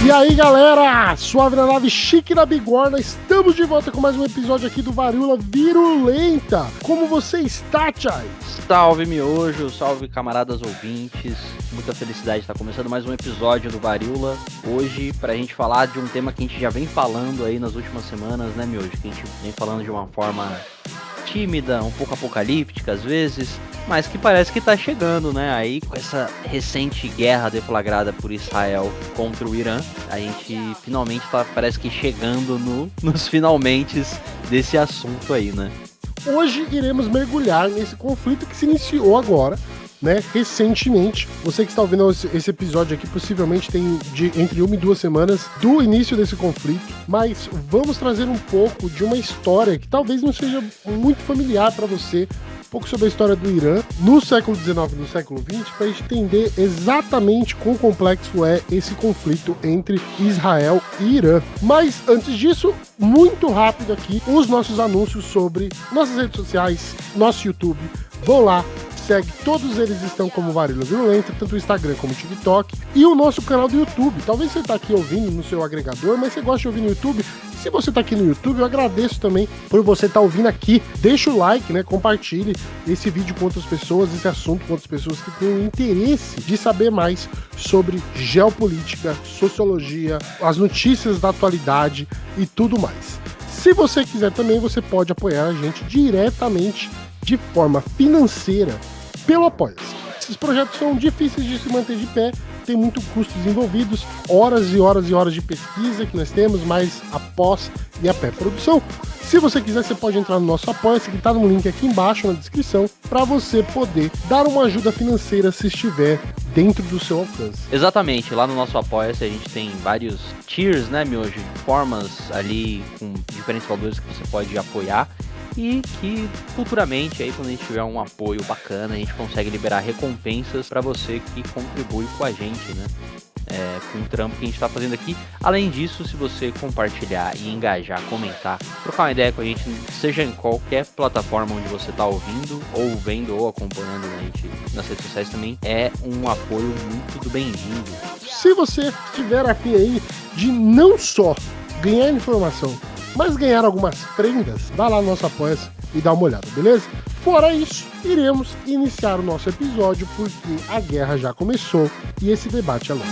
E aí galera, suave na nave, chique na bigorna, estamos de volta com mais um episódio aqui do Varíola Virulenta. Como você está, Chay? Salve miojo, salve camaradas ouvintes, muita felicidade de estar começando mais um episódio do Varíola. Hoje pra gente falar de um tema que a gente já vem falando aí nas últimas semanas, né miojo? Que a gente vem falando de uma forma tímida, um pouco apocalíptica às vezes, mas que parece que tá chegando, né? Aí com essa recente guerra deflagrada por Israel contra o Irã, a gente finalmente tá, parece que chegando nos finalmentes desse assunto aí, né? Hoje iremos mergulhar nesse conflito que se iniciou agora, né, recentemente. Você que está ouvindo esse episódio aqui possivelmente tem entre 1 e 2 semanas do início desse conflito, mas vamos trazer um pouco de uma história que talvez não seja muito familiar para você, um pouco sobre a história do Irã no século XIX e no século XX, para a gente entender exatamente quão complexo é esse conflito entre Israel e Irã. Mas antes disso, muito rápido aqui, os nossos anúncios sobre nossas redes sociais, nosso YouTube. Vão lá, segue, todos eles estão como Varíola Virulenta, tanto o Instagram como o TikTok, e o nosso canal do YouTube. Talvez você está aqui ouvindo no seu agregador, mas você gosta de ouvir no YouTube. Se você está aqui no YouTube, eu agradeço também por você estar ouvindo aqui. Deixa o like, né? Compartilhe esse vídeo com outras pessoas, esse assunto com outras pessoas que tenham interesse de saber mais sobre geopolítica, sociologia, as notícias da atualidade e tudo mais. Se você quiser também, você pode apoiar a gente diretamente de forma financeira pelo Apoia-se. Esses projetos são difíceis de se manter de pé, tem muito custos envolvidos, horas e horas e horas de pesquisa que nós temos, mais a pós e a pré-produção. Se você quiser, você pode entrar no nosso Apoia-se, que está no link aqui embaixo na descrição, para você poder dar uma ajuda financeira se estiver dentro do seu alcance. Exatamente, lá no nosso Apoia-se a gente tem vários tiers, né, miojo? Formas ali com diferentes valores que você pode apoiar. E que futuramente, aí, quando a gente tiver um apoio bacana, a gente consegue liberar recompensas para você que contribui com a gente, né? Com o trampo que a gente tá fazendo aqui. Além disso, se você compartilhar e engajar, comentar, trocar uma ideia com a gente, seja em qualquer plataforma onde você tá ouvindo, ou vendo, ou acompanhando a gente nas redes sociais também, é um apoio muito bem-vindo. Se você tiver afim aí de não só ganhar informação, mas ganhar algumas prendas, vai lá no nosso Apoia-se e dá uma olhada, beleza? Fora isso, iremos iniciar o nosso episódio porque a guerra já começou e esse debate é longo.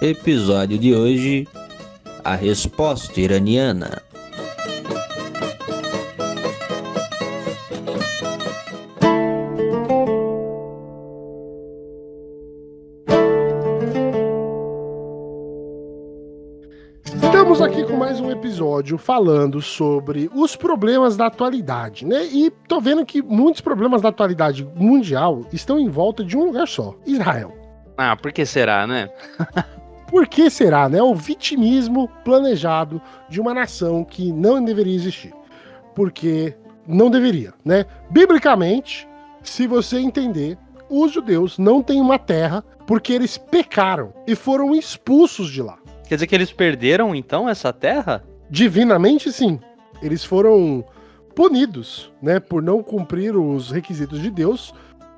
Episódio de hoje: a resposta iraniana. Estamos aqui com mais um episódio falando sobre os problemas da atualidade, né? E tô vendo que muitos problemas da atualidade mundial estão em volta de um lugar só: Israel. Ah, por que será, né? Por que será, né? O vitimismo planejado de uma nação que não deveria existir. Porque não deveria, né? Biblicamente, se você entender, os judeus não têm uma terra porque eles pecaram e foram expulsos de lá. Quer dizer que eles perderam, então, essa terra? Divinamente, sim. Eles foram punidos, né, por não cumprir os requisitos de Deus.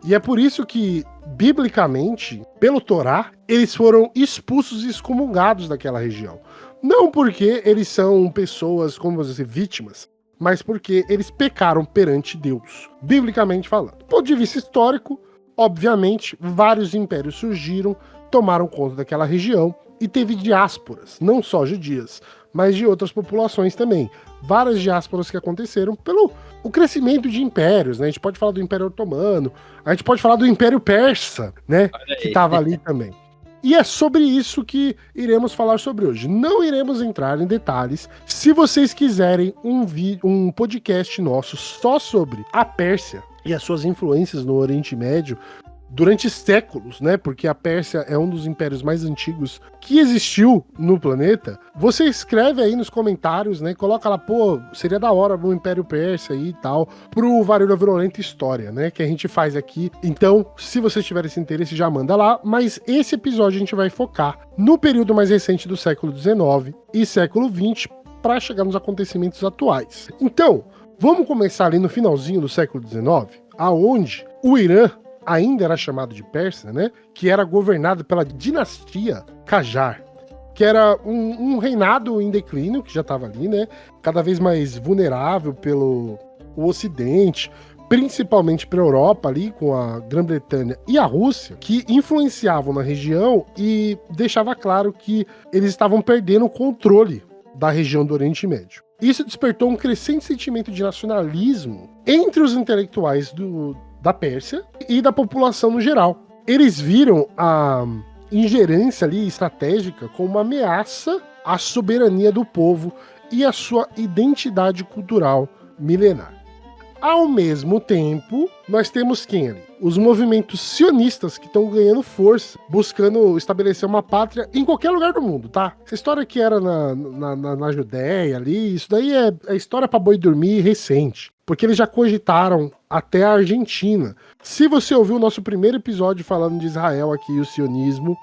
E é por isso que, biblicamente, pelo Torá, eles foram expulsos e excomungados daquela região. Não porque eles são pessoas, como você dizer, vítimas, mas porque eles pecaram perante Deus, biblicamente falando. Do ponto de vista histórico, obviamente, vários impérios surgiram, tomaram conta daquela região, e teve diásporas, não só judias, mas de outras populações também. Várias diásporas que aconteceram pelo o crescimento de impérios, né? A gente pode falar do Império Otomano, a gente pode falar do Império Persa, né? Que estava ali também. E é sobre isso que iremos falar sobre hoje. Não iremos entrar em detalhes. Se vocês quiserem um podcast nosso só sobre a Pérsia e as suas influências no Oriente Médio, durante séculos, né? Porque a Pérsia é um dos impérios mais antigos que existiu no planeta. Você escreve aí nos comentários, né? Coloca lá, pô, seria da hora no Império Persa e tal, pro Varíola Virulenta História, né? Que a gente faz aqui. Então, se você tiver esse interesse, já manda lá. Mas esse episódio a gente vai focar no período mais recente do século XIX e século XX para chegar nos acontecimentos atuais. Então, Vamos começar ali no finalzinho do século XIX, aonde o Irã ainda era chamado de Pérsia, né? Que era governado pela dinastia Qajar, que era um reinado em declínio, que já estava ali, né? Cada vez mais vulnerável pelo o Ocidente, principalmente para a Europa ali, com a Grã-Bretanha e a Rússia, que influenciavam na região e deixava claro que eles estavam perdendo o controle da região do Oriente Médio. Isso despertou um crescente sentimento de nacionalismo entre os intelectuais da Pérsia e da população no geral. Eles viram a ingerência ali estratégica como uma ameaça à soberania do povo e à sua identidade cultural milenar. Ao mesmo tempo, nós temos quem ali? Os movimentos sionistas que estão ganhando força, buscando estabelecer uma pátria em qualquer lugar do mundo, tá? Essa história que era na Judéia ali, isso daí é história pra boi dormir recente. Porque eles já cogitaram até a Argentina. Se você ouviu o nosso primeiro episódio falando de Israel aqui e o sionismo,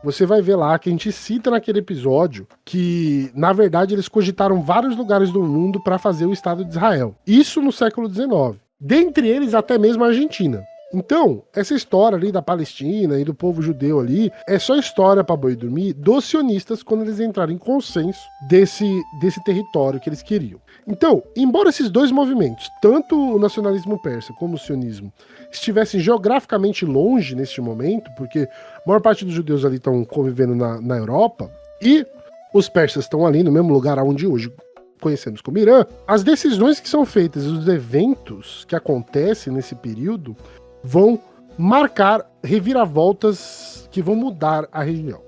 você vai ver lá que a gente cita naquele episódio que, na verdade, eles cogitaram vários lugares do mundo para fazer o Estado de Israel. Isso no século XIX. Dentre eles, até mesmo a Argentina. Então, essa história ali da Palestina e do povo judeu ali é só história para boi dormir dos sionistas quando eles entraram em consenso desse território que eles queriam. Então, embora esses dois movimentos, tanto o nacionalismo persa como o sionismo, estivessem geograficamente longe neste momento, porque a maior parte dos judeus ali estão convivendo na Europa, e os persas estão ali no mesmo lugar onde hoje conhecemos como Irã, as decisões que são feitas, os eventos que acontecem nesse período, vão marcar reviravoltas que vão mudar a região.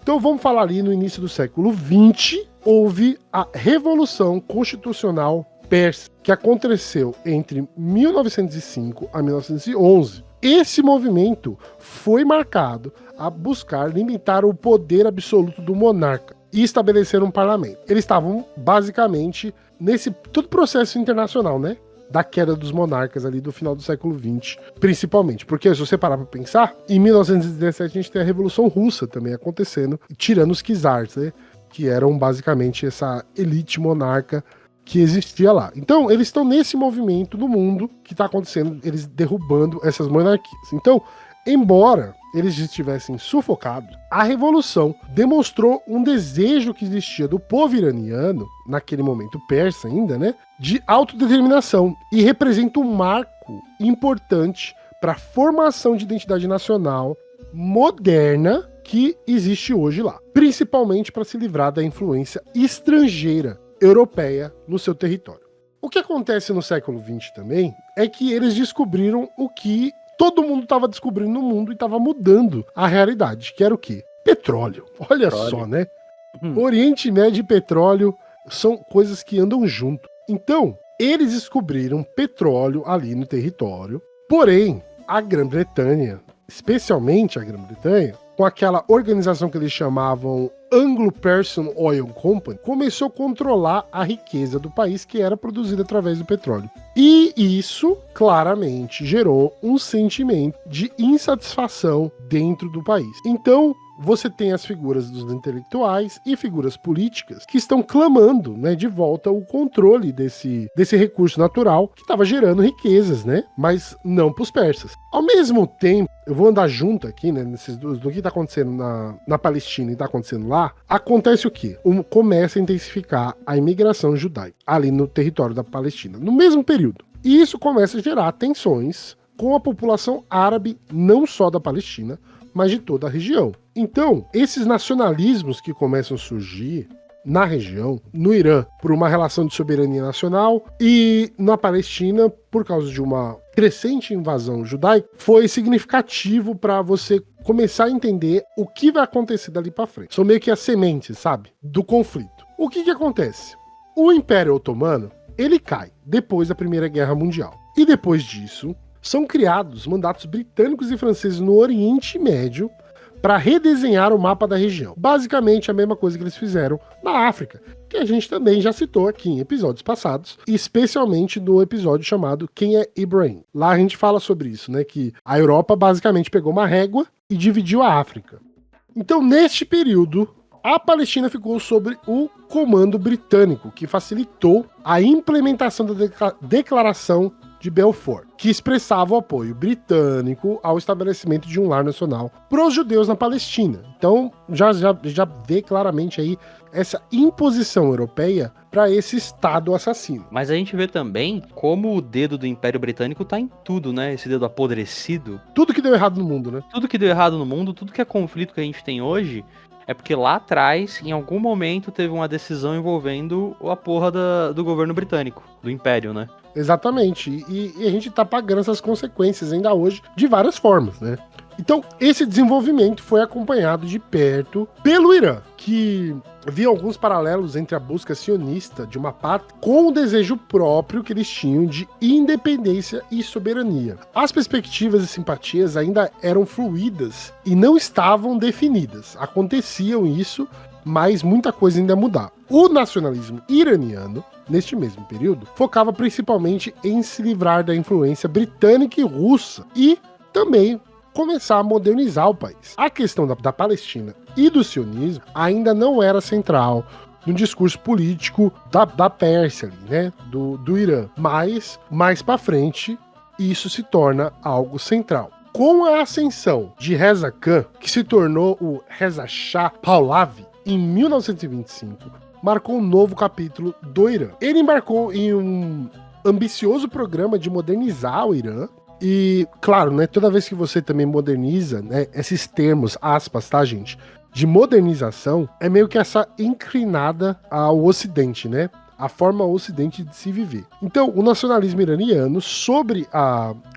Então vamos falar ali no início do século XX, houve a Revolução Constitucional Persa, que aconteceu entre 1905 a 1911. Esse movimento foi marcado a buscar limitar o poder absoluto do monarca e estabelecer um parlamento. Eles estavam basicamente nesse todo processo internacional, né? Da queda dos monarcas ali do final do século XX, principalmente. Porque se você parar pra pensar, em 1917 a gente tem a Revolução Russa também acontecendo, tirando os czars, né? Que eram basicamente essa elite monarca que existia lá. Então, eles estão nesse movimento no mundo que está acontecendo, eles derrubando essas monarquias. Então, embora eles estivessem sufocados, a Revolução demonstrou um desejo que existia do povo iraniano, naquele momento persa ainda, né, de autodeterminação, e representa um marco importante para a formação de identidade nacional moderna que existe hoje lá, principalmente para se livrar da influência estrangeira europeia no seu território. O que acontece no século XX também é que eles descobriram o que todo mundo estava descobrindo no mundo e estava mudando a realidade, que era o quê? Petróleo. Olha só, né? Oriente Médio e petróleo são coisas que andam junto. Então, eles descobriram petróleo ali no território, porém, a Grã-Bretanha, especialmente a Grã-Bretanha, com aquela organização que eles chamavam Anglo-Persian Oil Company, começou a controlar a riqueza do país que era produzida através do petróleo. E isso, claramente, gerou um sentimento de insatisfação dentro do país. Então, você tem as figuras dos intelectuais e figuras políticas que estão clamando, né, de volta o controle desse recurso natural que estava gerando riquezas, né, mas não para os persas. Ao mesmo tempo, eu vou andar junto aqui, né, do que está acontecendo na Palestina e está acontecendo lá, acontece o quê? Começa a intensificar a imigração judaica ali no território da Palestina, no mesmo período. E isso começa a gerar tensões com a população árabe, não só da Palestina, mas de toda a região. Então, esses nacionalismos que começam a surgir na região, no Irã, por uma relação de soberania nacional, e na Palestina, por causa de uma crescente invasão judaica, foi significativo para você começar a entender o que vai acontecer dali para frente. São meio que as sementes, sabe, do conflito. O que acontece? O Império Otomano, ele cai depois da Primeira Guerra Mundial. E depois disso, são criados mandatos britânicos e franceses no Oriente Médio para redesenhar o mapa da região. Basicamente a mesma coisa que eles fizeram na África, que a gente também já citou aqui em episódios passados, especialmente no episódio chamado Quem é Ibrahim. Lá a gente fala sobre isso, né, que a Europa basicamente pegou uma régua e dividiu a África. Então, neste período, a Palestina ficou sob o comando britânico, que facilitou a implementação da Declaração de Balfour, que expressava o apoio britânico ao estabelecimento de um lar nacional para os judeus na Palestina. Então, já vê claramente aí essa imposição europeia para esse Estado assassino. Mas a gente vê também como o dedo do Império Britânico tá em tudo, né? Esse dedo apodrecido. Tudo que deu errado no mundo, né? Tudo que deu errado no mundo, tudo que é conflito que a gente tem hoje, é porque lá atrás, em algum momento, teve uma decisão envolvendo a porra do governo britânico, do Império, né? Exatamente. E a gente tá pagando essas consequências ainda hoje de várias formas, né? Então, esse desenvolvimento foi acompanhado de perto pelo Irã, que via alguns paralelos entre a busca sionista de uma pátria com o desejo próprio que eles tinham de independência e soberania. As perspectivas e simpatias ainda eram fluídas e não estavam definidas. Aconteciam isso, mas muita coisa ainda mudava. O nacionalismo iraniano, neste mesmo período, focava principalmente em se livrar da influência britânica e russa e também começar a modernizar o país. A questão da Palestina e do sionismo ainda não era central no discurso político da Pérsia, ali, né, do Irã, mas mais para frente isso se torna algo central. Com a ascensão de Reza Khan, que se tornou o Reza Shah Pahlavi em 1925, marcou um novo capítulo do Irã. Ele embarcou em um ambicioso programa de modernizar o Irã. E, claro, né, toda vez que você também moderniza, né, esses termos, aspas, tá, gente, de modernização, é meio que essa inclinada ao Ocidente, né? A forma Ocidente de se viver. Então, o nacionalismo iraniano sobre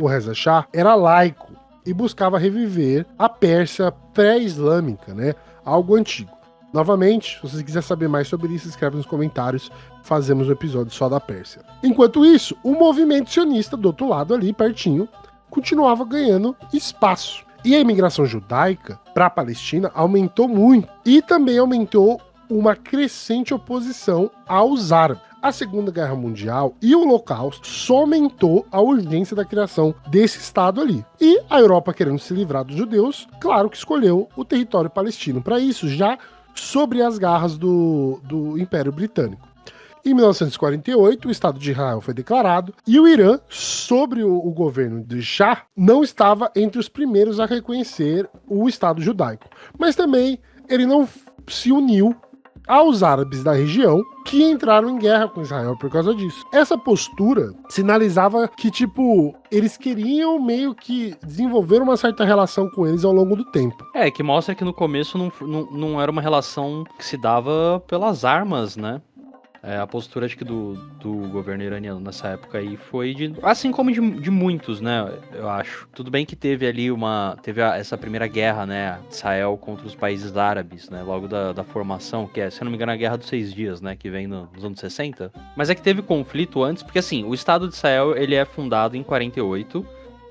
o Reza Shah era laico e buscava reviver a Pérsia pré-islâmica, né? Algo antigo. Novamente, se você quiser saber mais sobre isso, escreve nos comentários, fazemos um episódio só da Pérsia. Enquanto isso, o movimento sionista do outro lado ali, pertinho, continuava ganhando espaço. E a imigração judaica para a Palestina aumentou muito e também aumentou uma crescente oposição aos árabes. A Segunda Guerra Mundial e o Holocausto só aumentou a urgência da criação desse Estado ali. E a Europa, querendo se livrar dos judeus, claro que escolheu o território palestino para isso, já sobre as garras do Império Britânico. Em 1948, o Estado de Israel foi declarado e o Irã, sobre o governo de Shah, não estava entre os primeiros a reconhecer o Estado judaico. Mas também ele não se uniu aos árabes da região que entraram em guerra com Israel por causa disso. Essa postura sinalizava que, tipo, eles queriam meio que desenvolver uma certa relação com eles ao longo do tempo. É, que mostra que no começo não era uma relação que se dava pelas armas, né? A postura, acho que, do governo iraniano nessa época aí foi de... Assim como de muitos, né? Eu acho. Tudo bem que teve ali essa primeira guerra, né? De Israel contra os países árabes, né? Logo da formação, que é, se eu não me engano, a Guerra dos 6 Dias, né? Que vem nos anos 60. Mas é que teve conflito antes, porque assim, o Estado de Israel, ele é fundado em 48,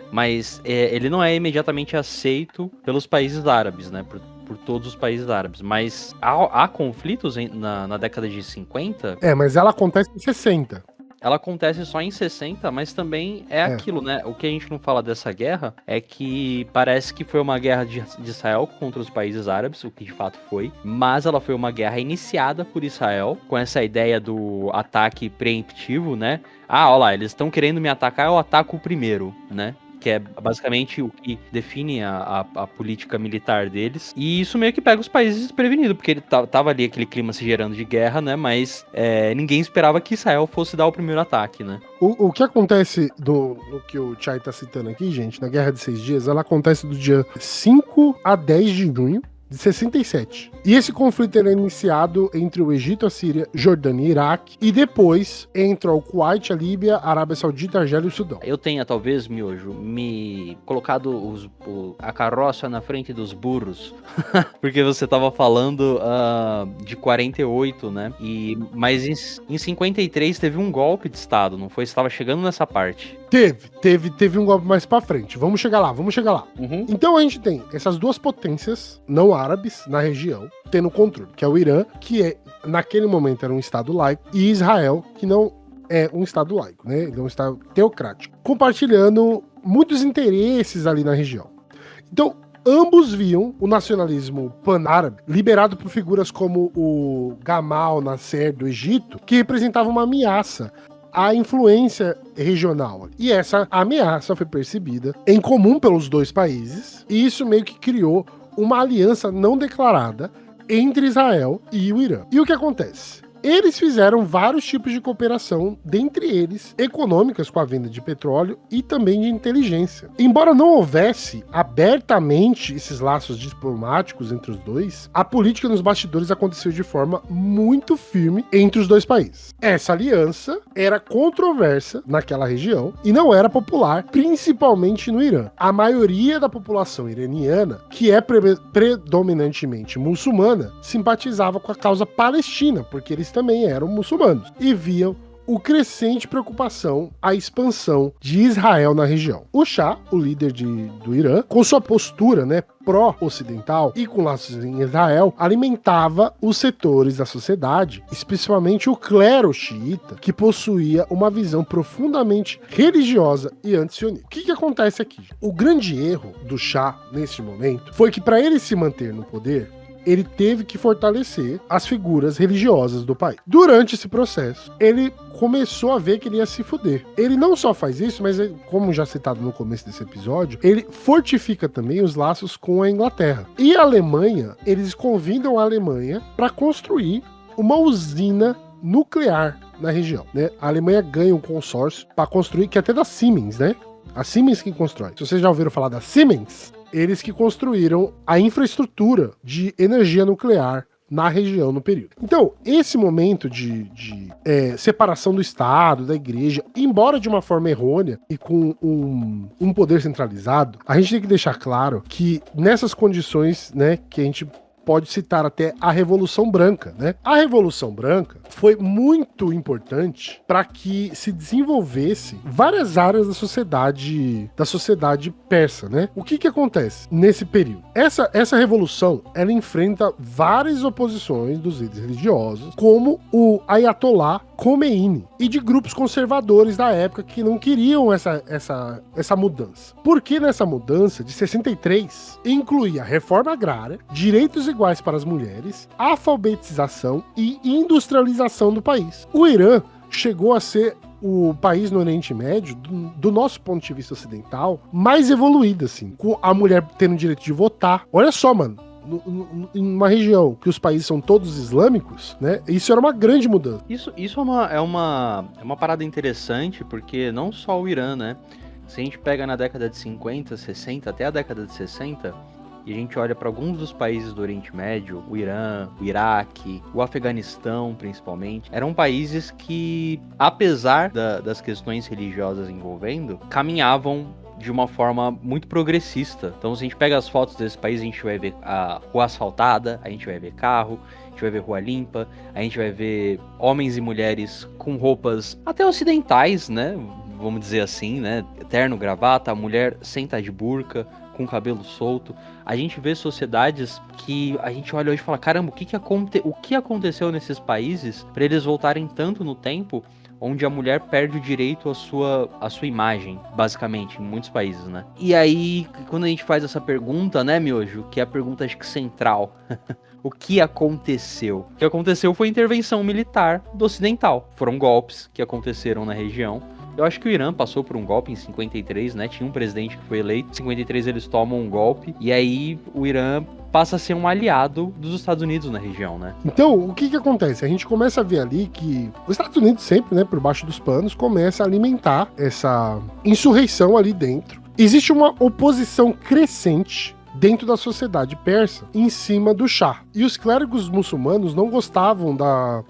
mas ele não é imediatamente aceito pelos países árabes, né? Por todos os países árabes, mas há conflitos na década de 50? Mas ela acontece em 60. Ela acontece só em 60, mas também é aquilo, né? O que a gente não fala dessa guerra é que parece que foi uma guerra de Israel contra os países árabes, o que de fato foi, mas ela foi uma guerra iniciada por Israel, com essa ideia do ataque preemptivo, né? Olha lá, eles estão querendo me atacar, eu ataco o primeiro, né? Que é basicamente o que define a política militar deles. E isso meio que pega os países desprevenidos, porque ele tava ali aquele clima se gerando de guerra, né? Mas ninguém esperava que Israel fosse dar o primeiro ataque, né? O que acontece no que o Chay tá citando aqui, gente, na Guerra de 6 Dias, ela acontece do dia 5 a 10 de junho de 67. E esse conflito era iniciado entre o Egito, a Síria, Jordânia e Iraque, e depois entra o Kuwait, a Líbia, a Arábia Saudita, a Argélia e o Sudão. Eu tenho, talvez, Miojo, me colocado a carroça na frente dos burros, porque você tava falando de 48, né? Mas em 53 teve um golpe de Estado, não foi? Você tava chegando nessa parte. Teve um golpe mais pra frente. Vamos chegar lá. Uhum. Então a gente tem essas duas potências não árabes na região tendo controle, que é o Irã, que naquele momento era um Estado laico, e Israel, que não é um Estado laico, né? Ele é um Estado teocrático, compartilhando muitos interesses ali na região. Então, ambos viam o nacionalismo pan-árabe, liberado por figuras como o Gamal Nasser do Egito, que representava uma ameaça à influência regional. E essa ameaça foi percebida em comum pelos dois países, e isso meio que criou uma aliança não declarada entre Israel e o Irã. E o que acontece? Eles fizeram vários tipos de cooperação, dentre eles econômicas com a venda de petróleo e também de inteligência. Embora não houvesse abertamente esses laços diplomáticos entre os dois, a política nos bastidores aconteceu de forma muito firme entre os dois países. Essa aliança era controversa naquela região e não era popular, principalmente no Irã. A maioria da população iraniana, que é predominantemente muçulmana, simpatizava com a causa palestina, porque eles também eram muçulmanos e viam o crescente preocupação, a expansão de Israel na região. O Shah, o líder do Irã, com sua postura, pró-ocidental e com laços em Israel, alimentava os setores da sociedade, especialmente o clero xiita, que possuía uma visão profundamente religiosa e anti-sionista. O que acontece aqui? O grande erro do Shah, nesse momento, foi que para ele se manter no poder, ele teve que fortalecer as figuras religiosas do país. Durante esse processo, ele começou a ver que ele ia se fuder. Ele não só faz isso, mas, como já citado no começo desse episódio, ele fortifica também os laços com a Inglaterra. E a Alemanha, eles convidam a Alemanha para construir uma usina nuclear na região, né? A Alemanha ganha um consórcio para construir, que é até da Siemens, né? A Siemens que constrói. Se vocês já ouviram falar da Siemens, eles que construíram a infraestrutura de energia nuclear na região no período. Então, esse momento de separação do Estado, da igreja, embora de uma forma errônea e com um poder centralizado, a gente tem que deixar claro que nessas condições, né, que a gente pode citar até a Revolução Branca, né? A Revolução Branca foi muito importante para que se desenvolvesse várias áreas da sociedade persa, né? O que acontece nesse período? Essa revolução, ela enfrenta várias oposições dos líderes religiosos, como o Ayatollah Khomeini e de grupos conservadores da época que não queriam essa mudança. Porque nessa mudança de 63 incluía reforma agrária, direitos iguais para as mulheres, alfabetização e industrialização do país. O Irã chegou a ser o país no Oriente Médio, do nosso ponto de vista ocidental, mais evoluído, assim, com a mulher tendo o direito de votar. Olha só, mano, em uma região que os países são todos islâmicos, né? Isso era uma grande mudança. Isso é uma parada interessante, porque não só o Irã, né? Se a gente pega na década de 50, 60, até a década de 60, e a gente olha para alguns dos países do Oriente Médio, o Irã, o Iraque, o Afeganistão, principalmente, eram países que, apesar das questões religiosas envolvendo, caminhavam de uma forma muito progressista. Então, se a gente pega as fotos desse país, a gente vai ver a rua asfaltada, a gente vai ver carro, a gente vai ver rua limpa, a gente vai ver homens e mulheres com roupas até ocidentais, né? Vamos dizer assim, né? Terno, gravata, a mulher sem estar de burca, com cabelo solto. A gente vê sociedades que a gente olha hoje e fala, caramba, o que aconteceu nesses países para eles voltarem tanto no tempo onde a mulher perde o direito à sua imagem, basicamente, em muitos países, né? E aí, quando a gente faz essa pergunta, né, Miojo, que é a pergunta, acho que central, o que aconteceu? O que aconteceu foi a intervenção militar do ocidental. Foram golpes que aconteceram na região. Eu acho que o Irã passou por um golpe em 53, né? Tinha um presidente que foi eleito. Em 53 eles tomam um golpe. E aí o Irã passa a ser um aliado dos Estados Unidos na região, né? Então, o que acontece? A gente começa a ver ali que os Estados Unidos sempre, né, por baixo dos panos, começa a alimentar essa insurreição ali dentro. Existe uma oposição crescente dentro da sociedade persa, em cima do Shah. E os clérigos muçulmanos não gostavam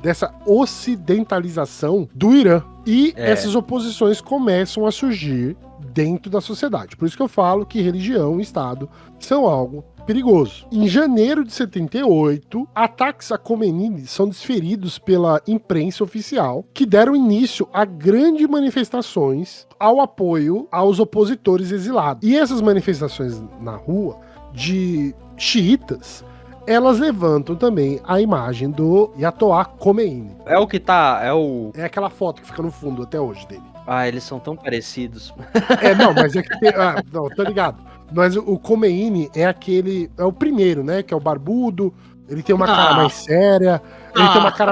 dessa ocidentalização do Irã. E essas oposições começam a surgir dentro da sociedade. Por isso que eu falo que religião e Estado são algo perigoso. Em janeiro de 78, ataques a Khomeini são desferidos pela imprensa oficial, que deram início a grandes manifestações ao apoio aos opositores exilados. E essas manifestações na rua de xiitas, elas levantam também a imagem do Ayatollah Khomeini. É aquela foto que fica no fundo até hoje dele. Ah, eles são tão parecidos. Não, mas é que tem... não, tô ligado. Mas o Khomeini é o primeiro, né? Que é o barbudo, ele tem uma cara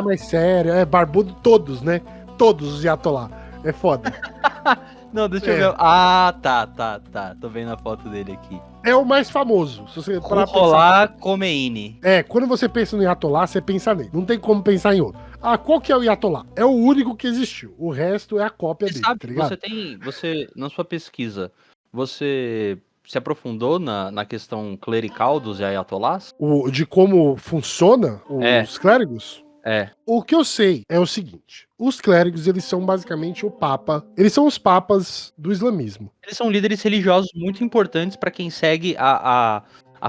mais séria, barbudo todos, né? Todos os Ayatollah. É foda. Não, deixa eu ver. Ah, tá. Tô vendo a foto dele aqui. É o mais famoso. Se você parar pra Ruhollah Khomeini. quando você pensa no Ayatollah, você pensa nele. Não tem como pensar em outro. Ah, qual que é o Ayatollah? É o único que existiu. O resto é a cópia dele, Sabe, tá ligado? você, na sua pesquisa, você se aprofundou na questão clerical dos Ayatollahs? De como funciona os clérigos? É. O que eu sei é o seguinte: os clérigos, eles são basicamente o Papa, eles são os papas do islamismo. Eles são líderes religiosos muito importantes para quem segue a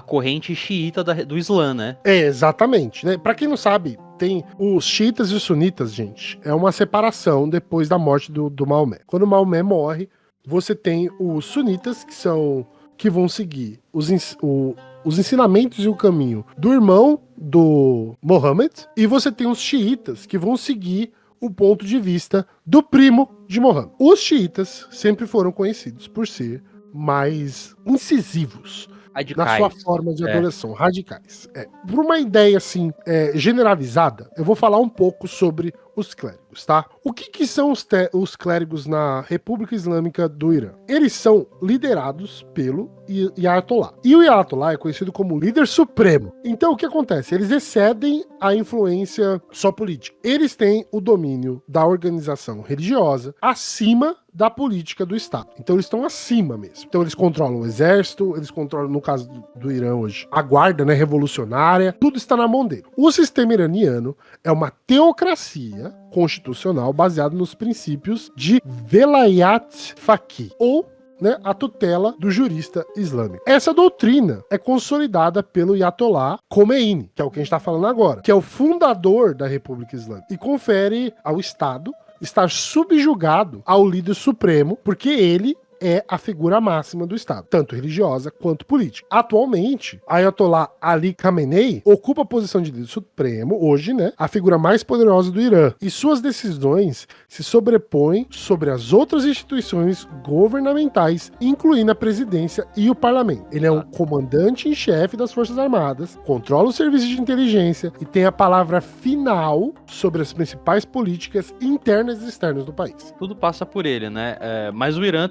corrente xiita do Islã, né? Exatamente, né? Pra quem não sabe, tem os xiitas e os sunitas, gente. É uma separação depois da morte do Maomé. Quando Maomé morre, você tem os sunitas, que vão seguir os ensinamentos e o caminho do irmão do Mohammed, e você tem os xiitas, que vão seguir o ponto de vista do primo de Mohammed. Os xiitas sempre foram conhecidos por ser mais incisivos Radicais. na sua forma de adoração, radicais. Por uma ideia assim, generalizada, eu vou falar um pouco sobre os clérigos, tá? O que são os clérigos na República Islâmica do Irã? Eles são liderados pelo Ayatollah. E o Ayatollah é conhecido como líder supremo. Então o que acontece? Eles excedem a influência só política. Eles têm o domínio da organização religiosa acima da política do Estado. Então eles estão acima mesmo. Então eles controlam o exército, eles controlam, no caso do Irã hoje, a guarda, né, revolucionária, tudo está na mão dele. O sistema iraniano é uma teocracia constitucional baseada nos princípios de Velayat Faqih, ou a tutela do jurista islâmico. Essa doutrina é consolidada pelo Ayatollah Khomeini, que é o que a gente está falando agora, que é o fundador da República Islâmica, e confere ao Estado estar subjugado ao líder supremo, porque ele é a figura máxima do Estado, tanto religiosa quanto política. Atualmente, Ayatollah Ali Khamenei ocupa a posição de líder supremo, hoje, né, a figura mais poderosa do Irã, e suas decisões se sobrepõem sobre as outras instituições governamentais, incluindo a presidência e o parlamento. Ele é um comandante em chefe das Forças Armadas, controla os serviços de inteligência e tem a palavra final sobre as principais políticas internas e externas do país. Tudo passa por ele, né? Mas o Irã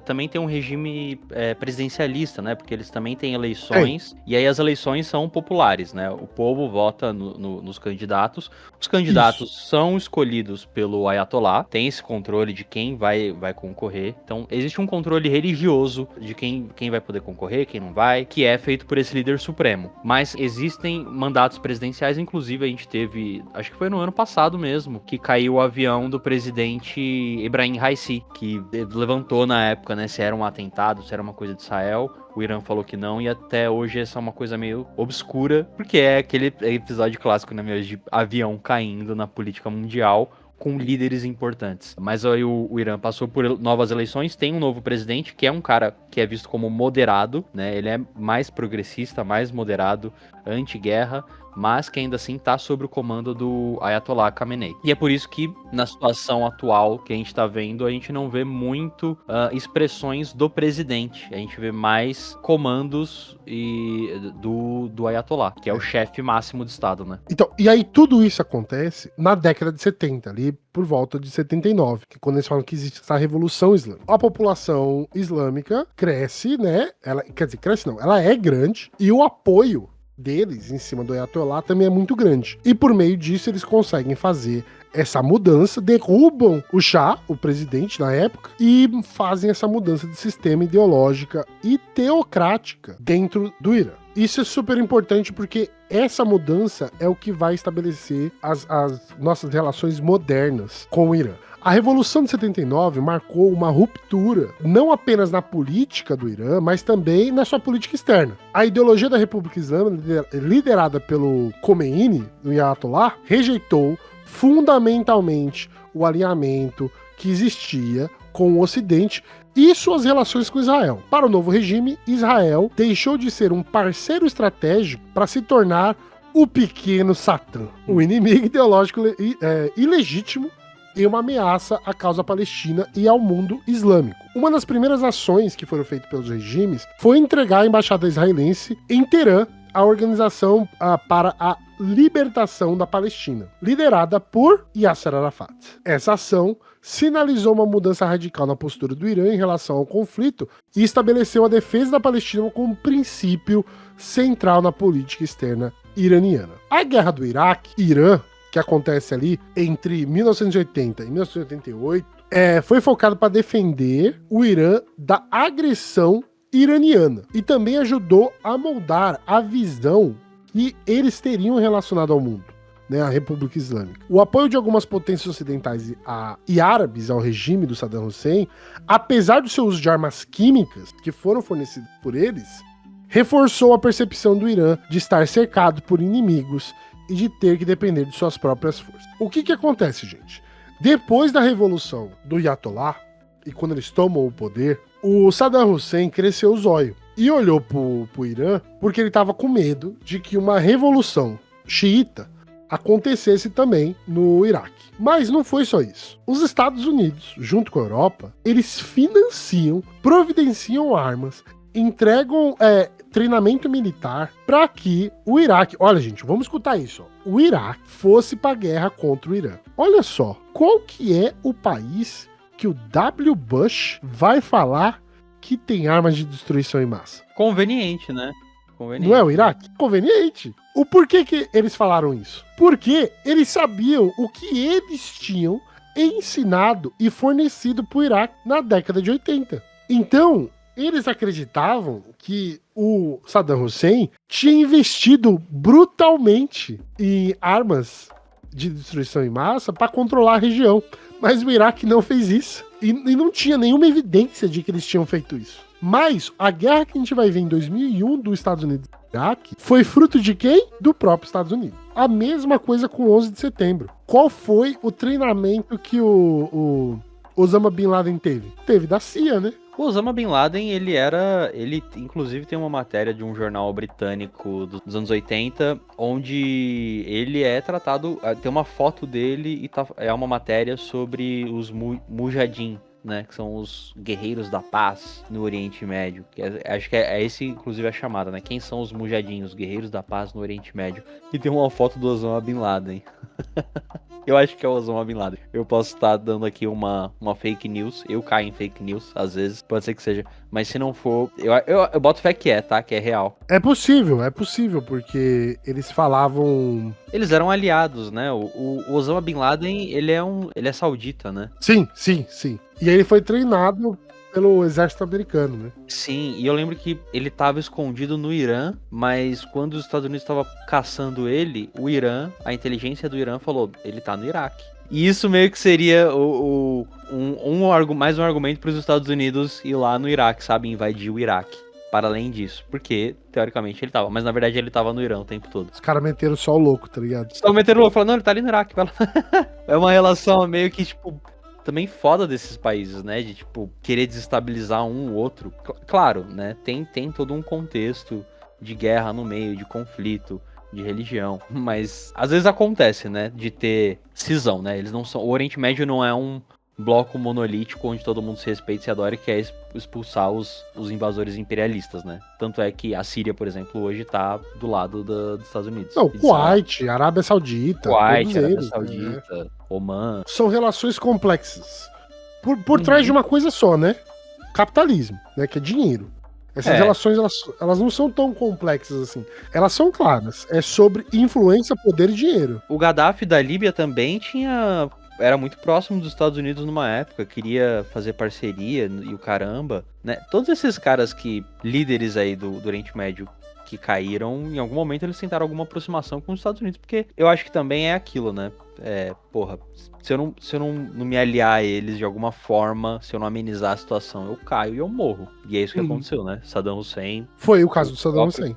também tem um regime presidencialista, né? Porque eles também têm eleições, e aí as eleições são populares, né? O povo vota nos candidatos, os candidatos são escolhidos pelo Ayatollah, tem esse controle de quem vai concorrer, então existe um controle religioso de quem vai poder concorrer, quem não vai, que é feito por esse líder supremo. Mas existem mandatos presidenciais, inclusive a gente teve, acho que foi no ano passado mesmo, que caiu o avião do presidente Ebrahim Raisi, que levantou na época, né, se era um atentado, se era uma coisa de Israel. O Irã falou que não, e até hoje essa é uma coisa meio obscura, porque é aquele episódio clássico, né, mesmo, de avião caindo na política mundial com líderes importantes. Mas aí o Irã passou por novas eleições, tem um novo presidente, que é um cara que é visto como moderado, né, ele é mais progressista, mais moderado, anti-guerra, mas que ainda assim está sob o comando do Ayatollah Khamenei. E é por isso que, na situação atual que a gente está vendo, a gente não vê muito expressões do presidente. A gente vê mais comandos do Ayatollah, que é o chefe máximo do Estado, né? Então, e aí tudo isso acontece na década de 70, ali por volta de 79, que quando eles falam que existe essa revolução islâmica. A população islâmica cresce, né? Ela é grande, e o apoio deles em cima do Ayatollah também é muito grande. E por meio disso eles conseguem fazer essa mudança, derrubam o Shah, o presidente na época, e fazem essa mudança de sistema ideológica e teocrática dentro do Irã. Isso é super importante porque essa mudança é o que vai estabelecer as nossas relações modernas com o Irã. A Revolução de 79 marcou uma ruptura, não apenas na política do Irã, mas também na sua política externa. A ideologia da República Islâmica, liderada pelo Khomeini, o Ayatollah, rejeitou fundamentalmente o alinhamento que existia com o Ocidente e suas relações com Israel. Para o novo regime, Israel deixou de ser um parceiro estratégico para se tornar o pequeno Satã, o inimigo ideológico ilegítimo e uma ameaça à causa palestina e ao mundo islâmico. Uma das primeiras ações que foram feitas pelos regimes foi entregar a embaixada israelense em Teherã a Organização para a Libertação da Palestina, liderada por Yasser Arafat. Essa ação sinalizou uma mudança radical na postura do Irã em relação ao conflito e estabeleceu a defesa da Palestina como princípio central na política externa iraniana. A guerra do Iraque, Irã, que acontece ali entre 1980 e 1988, foi focada para defender o Irã da agressão iraniana e também ajudou a moldar a visão que eles teriam relacionado ao mundo, né, a República Islâmica. O apoio de algumas potências ocidentais e árabes ao regime do Saddam Hussein, apesar do seu uso de armas químicas que foram fornecidas por eles, reforçou a percepção do Irã de estar cercado por inimigos e de ter que depender de suas próprias forças. O que acontece, gente? Depois da revolução do Ayatollah, e quando eles tomam o poder, o Saddam Hussein cresceu os olhos e olhou pro Irã porque ele estava com medo de que uma revolução xiita acontecesse também no Iraque. Mas não foi só isso. Os Estados Unidos, junto com a Europa, eles financiam, providenciam armas, entregam treinamento militar para que o Iraque... Olha, gente, vamos escutar isso. Ó. O Iraque fosse para a guerra contra o Irã. Olha só, qual que é o país que o W. Bush vai falar que tem armas de destruição em massa? Conveniente, né? Conveniente. Não é o Iraque? Conveniente. O porquê que eles falaram isso? Porque eles sabiam o que eles tinham ensinado e fornecido para o Iraque na década de 80. Então, eles acreditavam que o Saddam Hussein tinha investido brutalmente em armas de destruição em massa para controlar a região. Mas o Iraque não fez isso. E não tinha nenhuma evidência de que eles tinham feito isso. Mas a guerra que a gente vai ver em 2001 dos Estados Unidos e Iraque foi fruto de quem? Do próprio Estados Unidos. A mesma coisa com o 11 de setembro. Qual foi o treinamento que o Osama Bin Laden teve? Teve da CIA, né? O Osama Bin Laden, ele inclusive tem uma matéria de um jornal britânico dos anos 80, onde ele é tratado, tem uma foto dele e é uma matéria sobre os Mujahideen, né, que são os guerreiros da paz no Oriente Médio. Acho que é esse, inclusive, a chamada, né? Quem são os Mujahideen, os guerreiros da paz no Oriente Médio? E tem uma foto do Osama Bin Laden. Eu acho que é o Osama Bin Laden. Eu posso estar dando aqui uma fake news. Eu caio em fake news, às vezes. Pode ser que seja. Mas se não for... Eu boto fé que tá? Que é real. É possível, porque eles falavam... Eles eram aliados, né? O Osama Bin Laden, ele é saudita, né? Sim. E aí ele foi treinado pelo exército americano, né? Sim, e eu lembro que ele estava escondido no Irã, mas quando os Estados Unidos estavam caçando ele, a inteligência do Irã falou, ele tá no Iraque. E isso meio que seria mais um argumento para os Estados Unidos ir lá no Iraque, sabe? Invadir o Iraque. Para além disso, porque, teoricamente, ele tava. Mas, na verdade, ele tava no Irã o tempo todo. Os caras meteram só o louco, tá ligado? Só meteram o louco, falaram, não, ele tá ali no Iraque. É uma relação meio que, tipo... também foda desses países, né, de, tipo, querer desestabilizar um ou outro. Claro, né, tem todo um contexto de guerra no meio, de conflito, de religião, mas às vezes acontece, né, de ter cisão, né, eles não são... O Oriente Médio não é um bloco monolítico onde todo mundo se respeita e se adora, que é expulsar os invasores imperialistas, né. Tanto é que a Síria, por exemplo, hoje tá do lado dos Estados Unidos. Não, Kuwait, Arábia Saudita, Kuwait, Arábia eles, Saudita, né? Oman. São relações complexas. Por trás de uma coisa só, né? Capitalismo, né? Que é dinheiro. Essas relações, elas não são tão complexas assim. Elas são claras. É sobre influência, poder e dinheiro. O Gaddafi da Líbia também era muito próximo dos Estados Unidos numa época, queria fazer parceria e o caramba, né? Todos esses caras líderes aí do Oriente Médio que caíram, em algum momento eles tentaram alguma aproximação com os Estados Unidos, porque eu acho que também é aquilo, né? Se eu não me aliar a eles de alguma forma, se eu não amenizar a situação, eu caio e eu morro. E é isso que aconteceu, né? Saddam Hussein... Foi o caso do Saddam Hussein.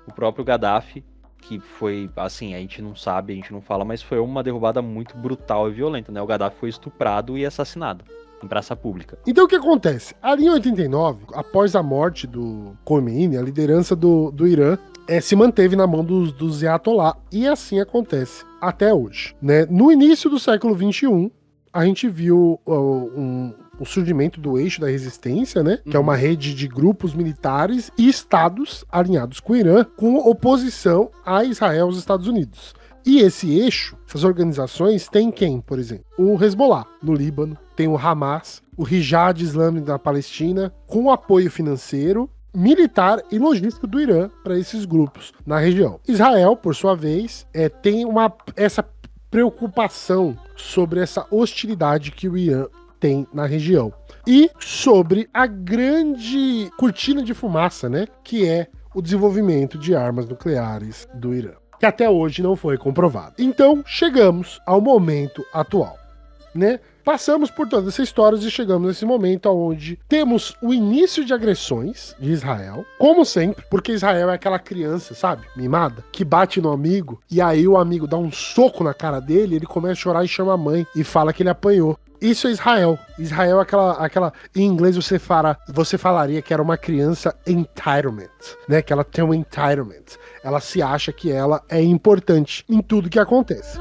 O próprio Gaddafi, que foi, assim, a gente não sabe, a gente não fala, mas foi uma derrubada muito brutal e violenta, né? O Gaddafi foi estuprado e assassinado em praça pública. Então o que acontece? Ali em 89, após a morte do Khomeini, a liderança do Irã se manteve na mão dos Ayatollah, e assim acontece até hoje, né? No início do século XXI, a gente viu o surgimento do eixo da resistência, né? Que é uma rede de grupos militares e estados alinhados com o Irã, com oposição a Israel e aos Estados Unidos. E esse eixo, essas organizações, tem quem, por exemplo? O Hezbollah, no Líbano, tem o Hamas, o Jihad Islâmico da Palestina, com apoio financeiro, militar e logístico do Irã para esses grupos na região. Israel, por sua vez, tem essa preocupação sobre essa hostilidade que o Irã tem na região. E sobre a grande cortina de fumaça, né, que é o desenvolvimento de armas nucleares do Irã, que até hoje não foi comprovado. Então, chegamos ao momento atual, né? Passamos por todas essas histórias e chegamos nesse momento onde temos o início de agressões de Israel, como sempre, porque Israel é aquela criança, sabe, mimada, que bate no amigo e aí o amigo dá um soco na cara dele, ele começa a chorar e chama a mãe e fala que ele apanhou. Isso é Israel. Israel é aquela em inglês você falaria que era uma criança entitlement, né? Que ela tem um entitlement. Ela se acha que ela é importante em tudo que acontece.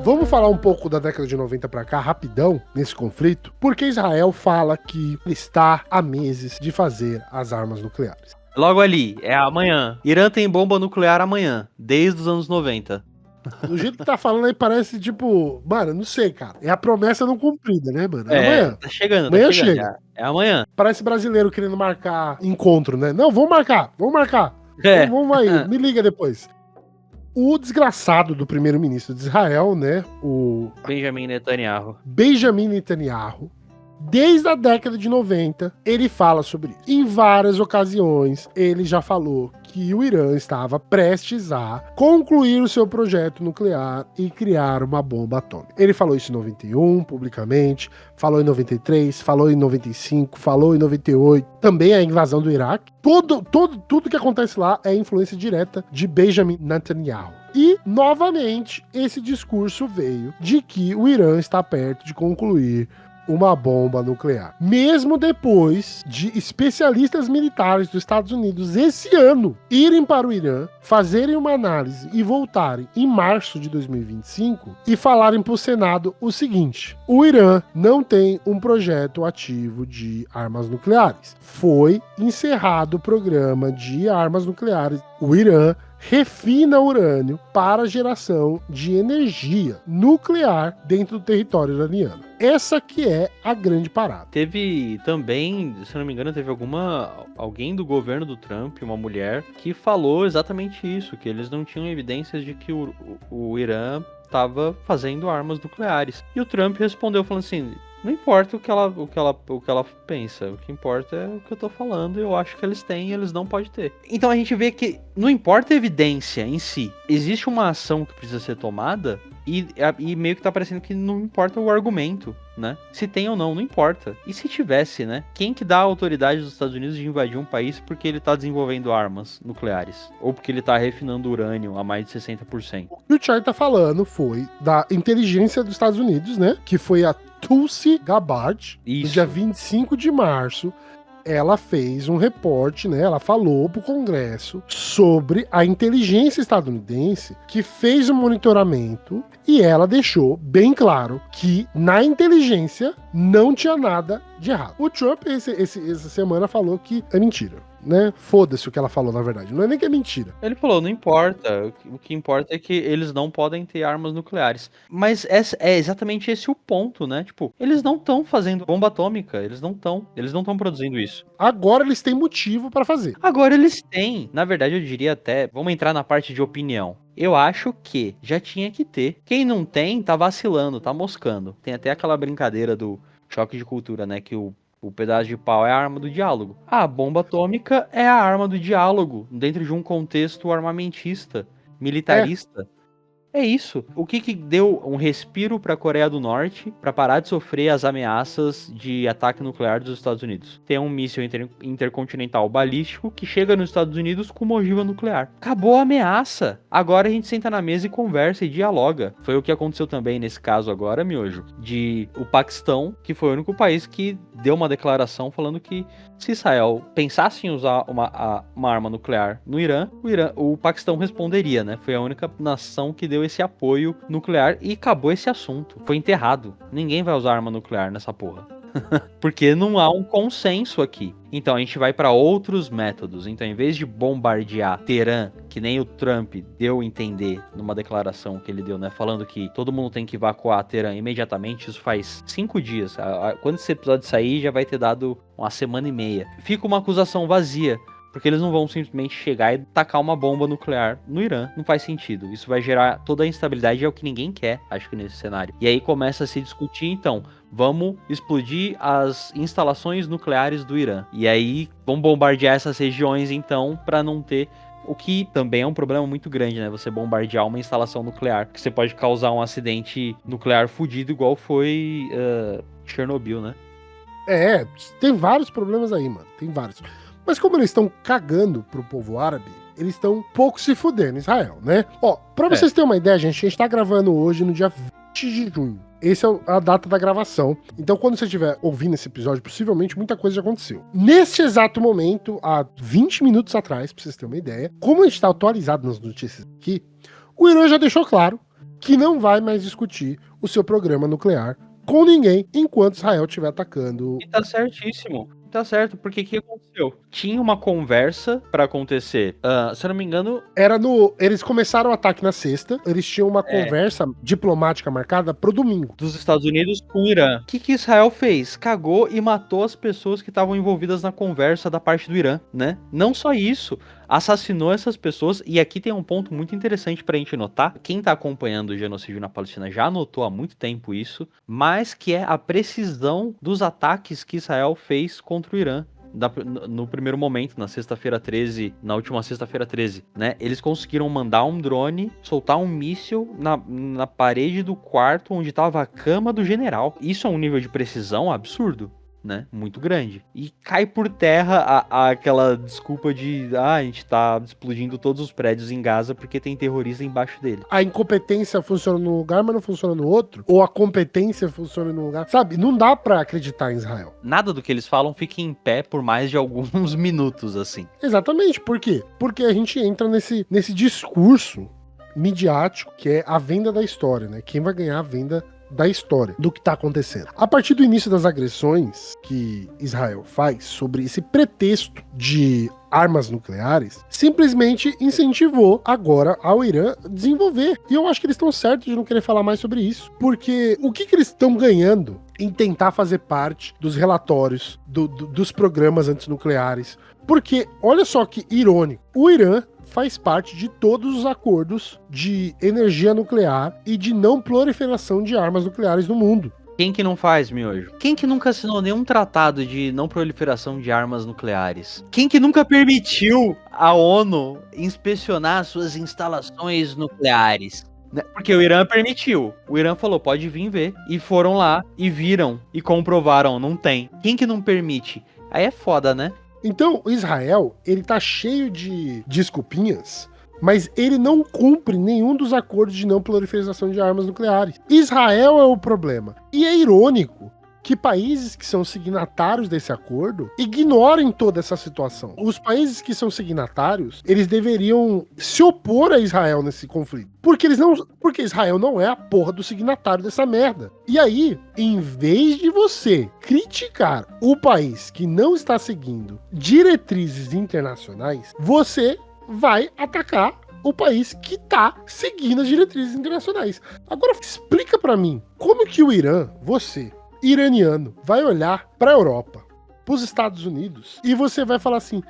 Vamos falar um pouco da década de 90 pra cá, rapidão, nesse conflito, porque Israel fala que está há meses de fazer as armas nucleares. Logo ali, é amanhã. Irã tem bomba nuclear amanhã, desde os anos 90. Do jeito que tá falando aí, parece tipo... Mano, não sei, cara. É a promessa não cumprida, né, mano? É amanhã. Tá chegando, Amanhã tá chegando. chega. É amanhã. Parece brasileiro querendo marcar encontro, né? Não, vamos marcar. É. Vamos aí, me liga depois. O desgraçado do primeiro-ministro de Israel, né? O Benjamin Netanyahu, desde a década de 90, ele fala sobre isso. Em várias ocasiões, ele já falou que o Irã estava prestes a concluir o seu projeto nuclear e criar uma bomba atômica. Ele falou isso em 91, publicamente, falou em 93, falou em 95, falou em 98, também a invasão do Iraque. Tudo que acontece lá é influência direta de Benjamin Netanyahu. E, novamente, esse discurso veio de que o Irã está perto de concluir uma bomba nuclear. Mesmo depois de especialistas militares dos Estados Unidos esse ano irem para o Irã, fazerem uma análise e voltarem em março de 2025 e falarem para o Senado o seguinte: o Irã não tem um projeto ativo de armas nucleares. Foi encerrado o programa de armas nucleares. O Irã refina urânio para geração de energia nuclear dentro do território iraniano. Essa que é a grande parada. Teve também, se não me engano, teve alguém do governo do Trump, uma mulher, que falou exatamente isso, que eles não tinham evidências de que o Irã estava fazendo armas nucleares. E o Trump respondeu falando assim: não importa o que ela pensa, o que importa é o que eu tô falando, eu acho que eles têm e eles não podem ter. Então a gente vê que não importa a evidência em si, existe uma ação que precisa ser tomada e meio que tá parecendo que não importa o argumento, né? Se tem ou não importa. E se tivesse, né? Quem que dá a autoridade dos Estados Unidos de invadir um país porque ele tá desenvolvendo armas nucleares? Ou porque ele tá refinando urânio a mais de 60%? O que o Charlie tá falando foi da inteligência dos Estados Unidos, né? Que foi a Tulsi Gabbard, no dia 25 de março. Ela fez um reporte, né? Ela falou pro Congresso sobre a inteligência estadunidense que fez o monitoramento e ela deixou bem claro que na inteligência não tinha nada de errado. O Trump essa semana falou que é mentira, né? Foda-se o que ela falou, na verdade. Não é nem que é mentira. Ele falou, não importa. O que importa é que eles não podem ter armas nucleares. Mas é exatamente esse o ponto, né? Tipo, eles não estão fazendo bomba atômica. Eles não estão produzindo isso. Agora eles têm motivo para fazer. Agora eles têm. Na verdade, eu diria até... Vamos entrar na parte de opinião. Eu acho que já tinha que ter. Quem não tem, tá vacilando, tá moscando. Tem até aquela brincadeira do choque de cultura, né? Que o pedaço de pau é a arma do diálogo. A bomba atômica é a arma do diálogo dentro de um contexto armamentista, militarista. É isso. O que deu um respiro para a Coreia do Norte para parar de sofrer as ameaças de ataque nuclear dos Estados Unidos? Tem um míssil intercontinental balístico que chega nos Estados Unidos com uma ogiva nuclear. Acabou a ameaça. Agora a gente senta na mesa e conversa e dialoga. Foi o que aconteceu também nesse caso agora, Miojo, de o Paquistão, que foi o único país que deu uma declaração falando que se Israel pensasse em usar uma arma nuclear no Irã, o Paquistão responderia, né? Foi a única nação que deu esse apoio nuclear e acabou esse assunto. Foi enterrado. Ninguém vai usar arma nuclear nessa porra. Porque não há um consenso aqui. Então a gente vai para outros métodos. Então, em vez de bombardear Teherã, que nem o Trump deu a entender numa declaração que ele deu, né, falando que todo mundo tem que evacuar Teherã imediatamente, isso faz 5 dias. Quando esse episódio sair, já vai ter dado uma semana e meia. Fica uma acusação vazia. Porque eles não vão simplesmente chegar e tacar uma bomba nuclear no Irã. Não faz sentido. Isso vai gerar toda a instabilidade, é o que ninguém quer, acho que nesse cenário. E aí começa a se discutir, então, vamos explodir as instalações nucleares do Irã. E aí vamos bombardear essas regiões, então, para não ter... O que também é um problema muito grande, né? Você bombardear uma instalação nuclear, que você pode causar um acidente nuclear fudido, igual foi Chernobyl, né? Tem vários problemas aí, mano. Tem vários. Mas como eles estão cagando pro povo árabe, eles estão pouco se fudendo, Israel, né? Ó, pra vocês terem uma ideia, gente, a gente tá gravando hoje no dia 20 de junho. Essa é a data da gravação. Então, quando você estiver ouvindo esse episódio, possivelmente muita coisa já aconteceu. Nesse exato momento, há 20 minutos atrás, pra vocês terem uma ideia, como a gente tá atualizado nas notícias aqui, o Irã já deixou claro que não vai mais discutir o seu programa nuclear com ninguém enquanto Israel estiver atacando. E tá certíssimo. Tá certo, porque o que aconteceu? Tinha uma conversa pra acontecer. Se eu não me engano... Eles começaram o ataque na sexta, eles tinham uma conversa diplomática marcada pro domingo. Dos Estados Unidos com o Irã. O que Israel fez? Cagou e matou as pessoas que estavam envolvidas na conversa da parte do Irã, né? Não só isso, assassinou essas pessoas, e aqui tem um ponto muito interessante pra gente notar. Quem tá acompanhando o genocídio na Palestina já notou há muito tempo isso, mas que é a precisão dos ataques que Israel fez contra o Irã. No primeiro momento, na sexta-feira 13, na última sexta-feira 13, né? Eles conseguiram mandar um drone, soltar um míssil na parede do quarto onde estava a cama do general. Isso é um nível de precisão absurdo, né? Muito grande. E cai por terra aquela desculpa de a gente tá explodindo todos os prédios em Gaza porque tem terrorista embaixo dele. A incompetência funciona num lugar, mas não funciona no outro. Ou a competência funciona num lugar. Sabe, não dá pra acreditar em Israel. Nada do que eles falam fica em pé por mais de alguns minutos, assim. Exatamente. Por quê? Porque a gente entra nesse discurso midiático que é a venda da história, né? Quem vai ganhar a venda da história, do que tá acontecendo. A partir do início das agressões que Israel faz sobre esse pretexto de armas nucleares, simplesmente incentivou agora ao Irã desenvolver. E eu acho que eles estão certos de não querer falar mais sobre isso. Porque o que eles estão ganhando em tentar fazer parte dos relatórios dos programas antinucleares? Porque, olha só que irônico, o Irã faz parte de todos os acordos de energia nuclear e de não proliferação de armas nucleares no mundo. Quem que não faz, Miojo? Quem que nunca assinou nenhum tratado de não proliferação de armas nucleares? Quem que nunca permitiu a ONU inspecionar suas instalações nucleares? Porque o Irã permitiu. O Irã falou, pode vir ver. E foram lá e viram e comprovaram, não tem. Quem que não permite? Aí é foda, né? Então, Israel, ele tá cheio de desculpinhas, mas ele não cumpre nenhum dos acordos de não proliferação de armas nucleares. Israel é o problema. E é irônico que países que são signatários desse acordo ignorem toda essa situação. Os países que são signatários, eles deveriam se opor a Israel nesse conflito. Porque Israel não é a porra do signatário dessa merda. E aí, em vez de você criticar o país que não está seguindo diretrizes internacionais, você vai atacar o país que tá seguindo as diretrizes internacionais. Agora, explica pra mim, como que o Irã, você, iraniano, vai olhar pra Europa, pros Estados Unidos, e você vai falar assim,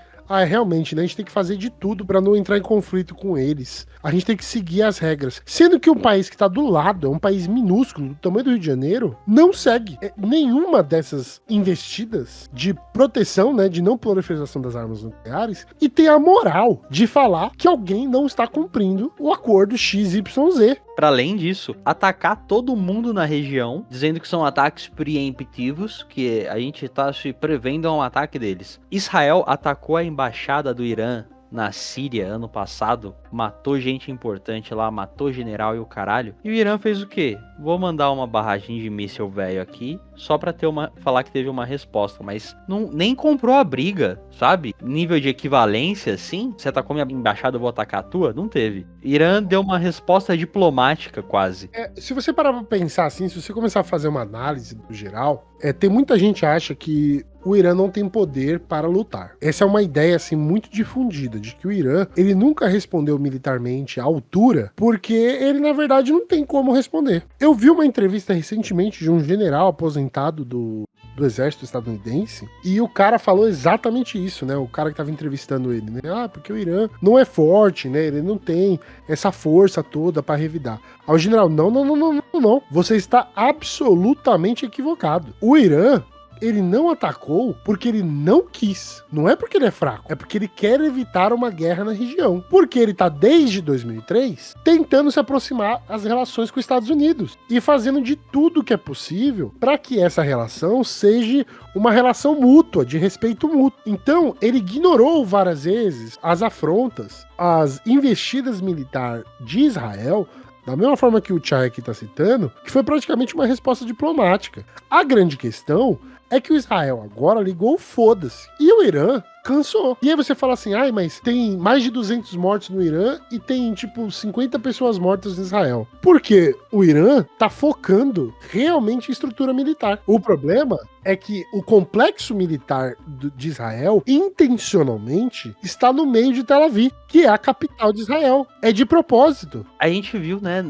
realmente, né, a gente tem que fazer de tudo pra não entrar em conflito com eles. A gente tem que seguir as regras. Sendo que o país que tá do lado, é um país minúsculo, do tamanho do Rio de Janeiro, não segue nenhuma dessas investidas de proteção, né, de não proliferação das armas nucleares, e tem a moral de falar que alguém não está cumprindo o acordo XYZ. Para além disso, atacar todo mundo na região, dizendo que são ataques preemptivos, que a gente tá se prevendo a um ataque deles. Israel atacou a embaixada do Irã na Síria ano passado, matou gente importante lá, matou general e o caralho. E o Irã fez o quê? Vou mandar uma barragem de míssil velho aqui, só pra falar que teve uma resposta, mas nem comprou a briga, sabe? Nível de equivalência, assim, você atacou minha embaixada, eu vou atacar a tua? Não teve. Irã deu uma resposta diplomática, quase. Se você parar pra pensar assim, se você começar a fazer uma análise do geral, tem muita gente que acha que o Irã não tem poder para lutar. Essa é uma ideia assim muito difundida, de que o Irã, ele nunca respondeu militarmente à altura, porque ele na verdade não tem como responder. Eu vi uma entrevista recentemente de um general aposentado do exército estadunidense, e o cara falou exatamente isso, né? O cara que tava entrevistando ele, né? Porque o Irã não é forte, né? Ele não tem essa força toda para revidar. Aí o general, não. Você está absolutamente equivocado. O Irã, ele não atacou porque ele não quis. Não é porque ele é fraco, é porque ele quer evitar uma guerra na região. Porque ele tá desde 2003 tentando se aproximar as relações com os Estados Unidos e fazendo de tudo que é possível para que essa relação seja uma relação mútua, de respeito mútuo. Então, ele ignorou várias vezes as afrontas, as investidas militares de Israel, da mesma forma que o Chay aqui tá citando, que foi praticamente uma resposta diplomática. A grande questão é que o Israel agora ligou o foda-se. E o Irã cansou. E aí você fala assim, mas tem mais de 200 mortos no Irã e tem, 50 pessoas mortas em Israel. Porque o Irã tá focando realmente em estrutura militar. O problema é que o complexo militar de Israel, intencionalmente, está no meio de Tel Aviv, que é a capital de Israel. É de propósito. A gente viu, né,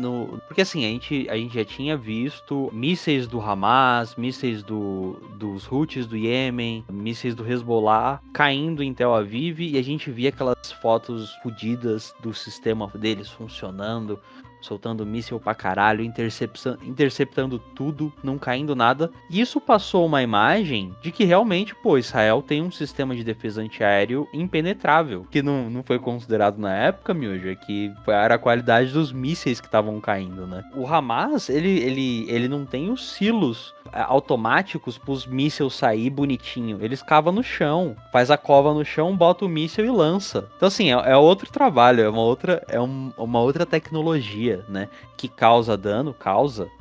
porque assim, a gente já tinha visto mísseis do Hamas, mísseis dos Houthis do Iêmen, mísseis do Hezbollah caindo em Tel Aviv, e a gente via aquelas fotos fodidas do sistema deles funcionando, soltando míssil pra caralho, interceptando tudo, não caindo nada. E isso passou uma imagem de que realmente, Israel tem um sistema de defesa antiaéreo impenetrável, que não foi considerado na época, Miojo, que era a qualidade dos mísseis que estavam caindo, né? O Hamas, ele não tem os silos automáticos pros mísseis sair bonitinho. Eles cavam no chão, faz a cova no chão, bota o míssil e lança. Então assim, é outro trabalho, é uma outra tecnologia, né, que causa dano,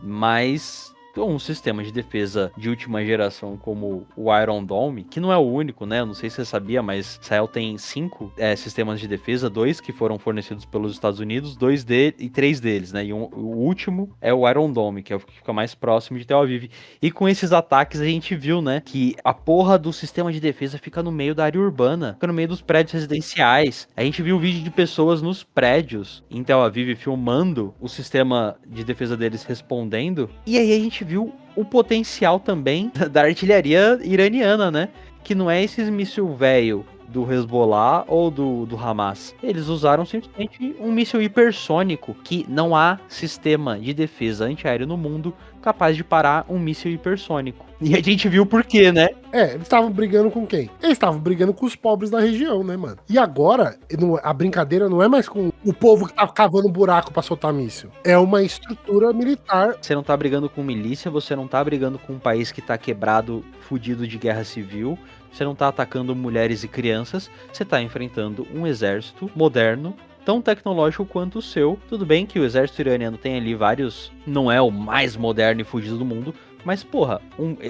mas um sistema de defesa de última geração como o Iron Dome, que não é o único, né? Eu não sei se você sabia, mas Israel tem 5 sistemas de defesa, 2 que foram fornecidos pelos Estados Unidos, 3 deles, né? E o último é o Iron Dome, que é o que fica mais próximo de Tel Aviv. E com esses ataques a gente viu, né, que a porra do sistema de defesa fica no meio da área urbana, fica no meio dos prédios residenciais. A gente viu vídeo de pessoas nos prédios em Tel Aviv filmando o sistema de defesa deles respondendo. E aí a gente viu o potencial também da artilharia iraniana, né? Que não é esses míssil velho do Hezbollah ou do Hamas. Eles usaram simplesmente um míssil hipersônico, que não há sistema de defesa antiaéreo no mundo capaz de parar um míssil hipersônico. E a gente viu por quê, né? Eles estavam brigando com quem? Eles estavam brigando com os pobres da região, né, mano? E agora, a brincadeira não é mais com o povo que tá cavando buraco pra soltar míssil. É uma estrutura militar. Você não tá brigando com milícia, você não tá brigando com um país que tá quebrado, fudido de guerra civil, você não tá atacando mulheres e crianças, você tá enfrentando um exército moderno, tão tecnológico quanto o seu. Tudo bem que o exército iraniano tem ali vários... Não é o mais moderno e fudido do mundo, mas, porra,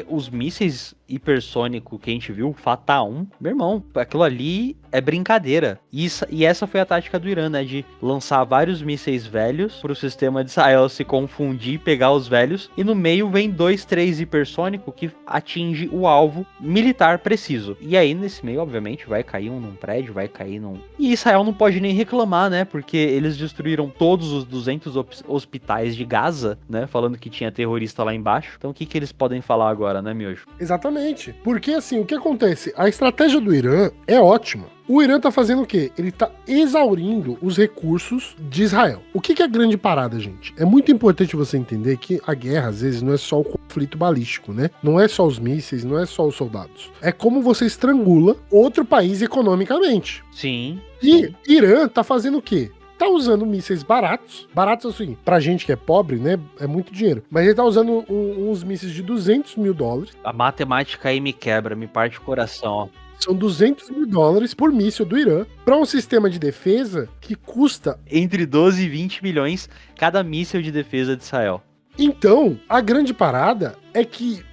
os mísseis hipersônicos que a gente viu, Fatah 1, meu irmão, aquilo ali é brincadeira. E essa foi a tática do Irã, né? De lançar vários mísseis velhos pro sistema de Israel se confundir, pegar os velhos, e no meio vem 2, 3 hipersônicos que atinge o alvo militar preciso. E aí, nesse meio, obviamente, vai cair um num prédio, vai cair num... E Israel não pode nem reclamar, né? Porque eles destruíram todos os 200 hospitais de Gaza, né? Falando que tinha terrorista lá embaixo. Então, o que eles podem falar agora, né, Miojo? Exatamente. Porque, assim, o que acontece? A estratégia do Irã é ótima. O Irã tá fazendo o quê? Ele tá exaurindo os recursos de Israel. O que é a grande parada, gente? É muito importante você entender que a guerra, às vezes, não é só o conflito balístico, né? Não é só os mísseis, não é só os soldados. É como você estrangula outro país economicamente. Sim. E Irã tá fazendo o quê? tá usando mísseis baratos assim, pra gente que é pobre, né, é muito dinheiro, mas ele tá usando uns mísseis de $200 mil. A matemática aí me quebra, me parte o coração, ó. São $200 mil por míssil do Irã para um sistema de defesa que custa... Entre 12 e 20 milhões cada míssil de defesa de Israel. Então, a grande parada é que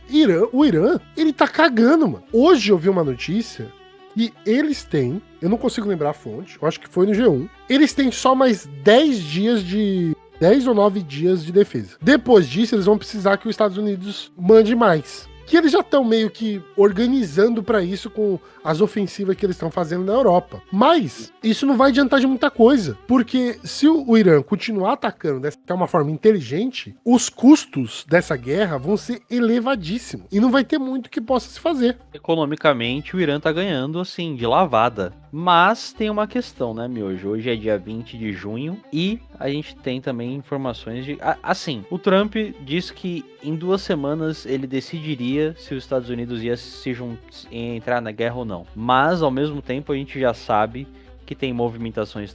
o Irã, ele tá cagando, mano. Hoje eu vi uma notícia que eles têm, eu não consigo lembrar a fonte, eu acho que foi no G1, eles têm só mais 10 ou 9 dias de defesa. Depois disso, eles vão precisar que os Estados Unidos mande mais. Que eles já estão meio que organizando para isso com as ofensivas que eles estão fazendo na Europa. Mas isso não vai adiantar de muita coisa, porque se o Irã continuar atacando dessa uma forma inteligente, os custos dessa guerra vão ser elevadíssimos e não vai ter muito que possa se fazer. Economicamente, o Irã tá ganhando, assim, de lavada. Mas tem uma questão, né, Miojo? Hoje é dia 20 de junho e a gente tem também informações de... Assim, o Trump disse que em 2 semanas ele decidiria se os Estados Unidos ia entrar na guerra ou não. Mas, ao mesmo tempo, a gente já sabe que tem movimentações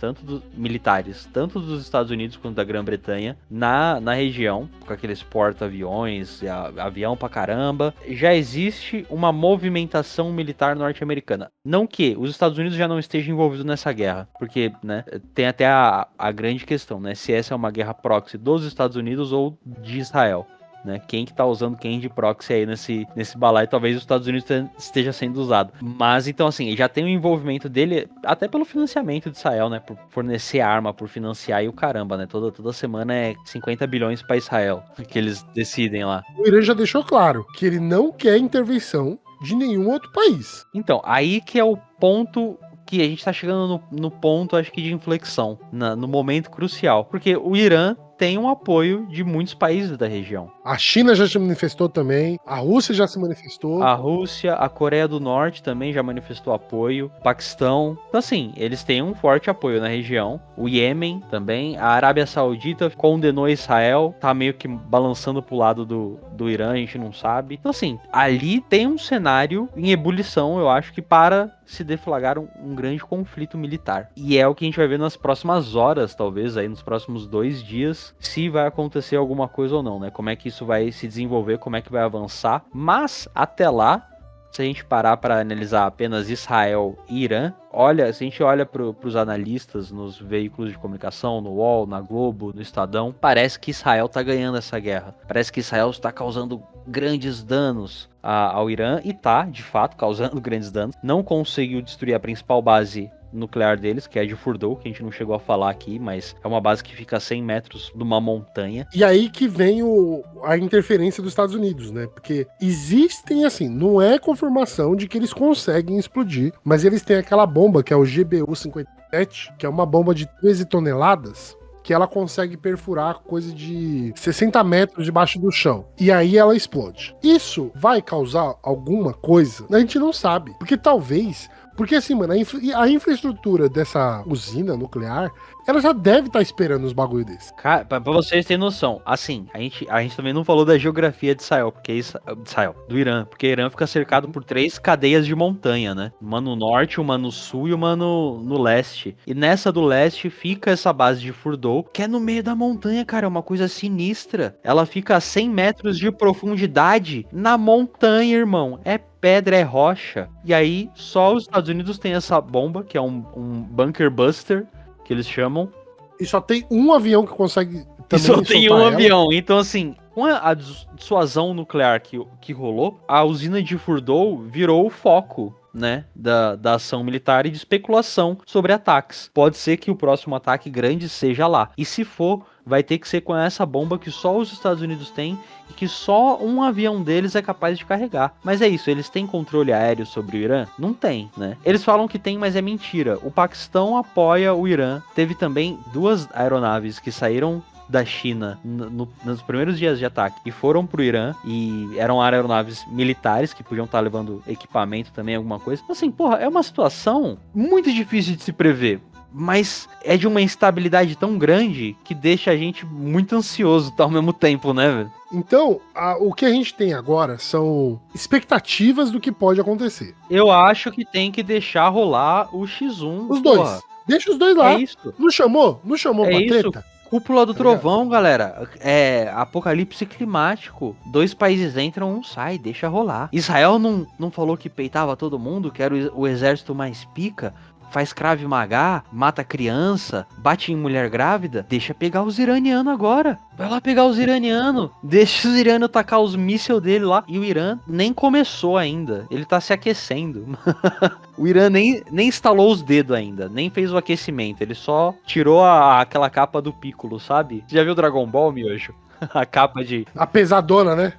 militares, tanto dos Estados Unidos quanto da Grã-Bretanha, na região, com aqueles porta-aviões, avião pra caramba. Já existe uma movimentação militar norte-americana. Não que os Estados Unidos já não estejam envolvidos nessa guerra, porque, né, tem até a grande questão, né, se essa é uma guerra proxy dos Estados Unidos ou de Israel. Né? Quem que tá usando quem de proxy aí nesse balaio, talvez os Estados Unidos esteja sendo usado. Mas, então, assim, já tem o envolvimento dele, até pelo financiamento de Israel, né? Por fornecer arma, por financiar e o caramba, né? Toda semana é 50 bilhões pra Israel, que eles decidem lá. O Irã já deixou claro que ele não quer intervenção de nenhum outro país. Então, aí que é o ponto... que a gente tá chegando no ponto, acho que de inflexão, no momento crucial. Porque o Irã tem um apoio de muitos países da região. A China já se manifestou também, a Rússia já se manifestou. A Rússia, a Coreia do Norte também já manifestou apoio, o Paquistão. Então, assim, eles têm um forte apoio na região. O Iêmen também, a Arábia Saudita condenou Israel, tá meio que balançando pro lado do Irã, a gente não sabe. Então, assim, ali tem um cenário em ebulição, eu acho que para se deflagrar um grande conflito militar. E é o que a gente vai ver nas próximas horas, talvez, aí nos próximos 2 dias, se vai acontecer alguma coisa ou não, né? Como é que isso vai se desenvolver, como é que vai avançar. Mas, até lá, se a gente parar para analisar apenas Israel e Irã, se a gente olha para os analistas nos veículos de comunicação, no UOL, na Globo, no Estadão, parece que Israel tá ganhando essa guerra. Parece que Israel está causando grandes danos ao Irã, e tá, de fato, causando grandes danos. Não conseguiu destruir a principal base nuclear deles, que é de Fordow, que a gente não chegou a falar aqui, mas é uma base que fica a 100 metros de uma montanha. E aí que vem a interferência dos Estados Unidos, né? Porque existem, assim, não é confirmação de que eles conseguem explodir, mas eles têm aquela bomba, que é o GBU-57, que é uma bomba de 13 toneladas, que ela consegue perfurar coisa de 60 metros debaixo do chão. E aí ela explode. Isso vai causar alguma coisa? A gente não sabe. Porque assim, mano, a infraestrutura dessa usina nuclear, ela já deve estar esperando os bagulho desse. Cara, pra vocês terem noção, assim, a gente também não falou da geografia de Israel, do Irã, porque o Irã fica cercado por 3 cadeias de montanha, né? Uma no norte, uma no sul e uma no leste. E nessa do leste fica essa base de Fordow, que é no meio da montanha, cara, é uma coisa sinistra. Ela fica a 100 metros de profundidade na montanha, irmão. É pedra, é rocha. E aí, só os Estados Unidos têm essa bomba, que é um bunker buster, que eles chamam. E só tem um avião que consegue também. E só tem um avião. Então, assim, com a dissuasão nuclear que rolou, a usina de Fordow virou o foco, né, da ação militar e de especulação sobre ataques. Pode ser que o próximo ataque grande seja lá. E se for, vai ter que ser com essa bomba que só os Estados Unidos têm e que só um avião deles é capaz de carregar. Mas é isso, eles têm controle aéreo sobre o Irã? Não tem, né? Eles falam que tem, mas é mentira. O Paquistão apoia o Irã. Teve também 2 aeronaves que saíram da China nos primeiros dias de ataque e foram pro Irã, e eram aeronaves militares que podiam estar levando equipamento também, alguma coisa. Assim, porra, é uma situação muito difícil de se prever, mas é de uma instabilidade tão grande que deixa a gente muito ansioso ao mesmo tempo, né, velho? Então, o que a gente tem agora são expectativas do que pode acontecer. Eu acho que tem que deixar rolar o X1. Os dois. Deixa os dois lá. É isso. Não chamou? Não chamou É pra isso. treta? Cúpula do Tá ligado? trovão, galera. É apocalipse climático. 2 países entram, um sai, deixa rolar. Israel não falou que peitava todo mundo, que era o exército mais pica? Faz Krav Maga, mata criança, bate em mulher grávida? Deixa pegar os iranianos agora. Vai lá pegar os iranianos. Deixa os iranianos tacar os mísseis dele lá. E o Irã nem começou ainda. Ele tá se aquecendo. O Irã nem instalou os dedos ainda. Nem fez o aquecimento. Ele só tirou aquela capa do Piccolo, sabe? Você já viu Dragon Ball, Miojo? A capa de... A pesadona, né?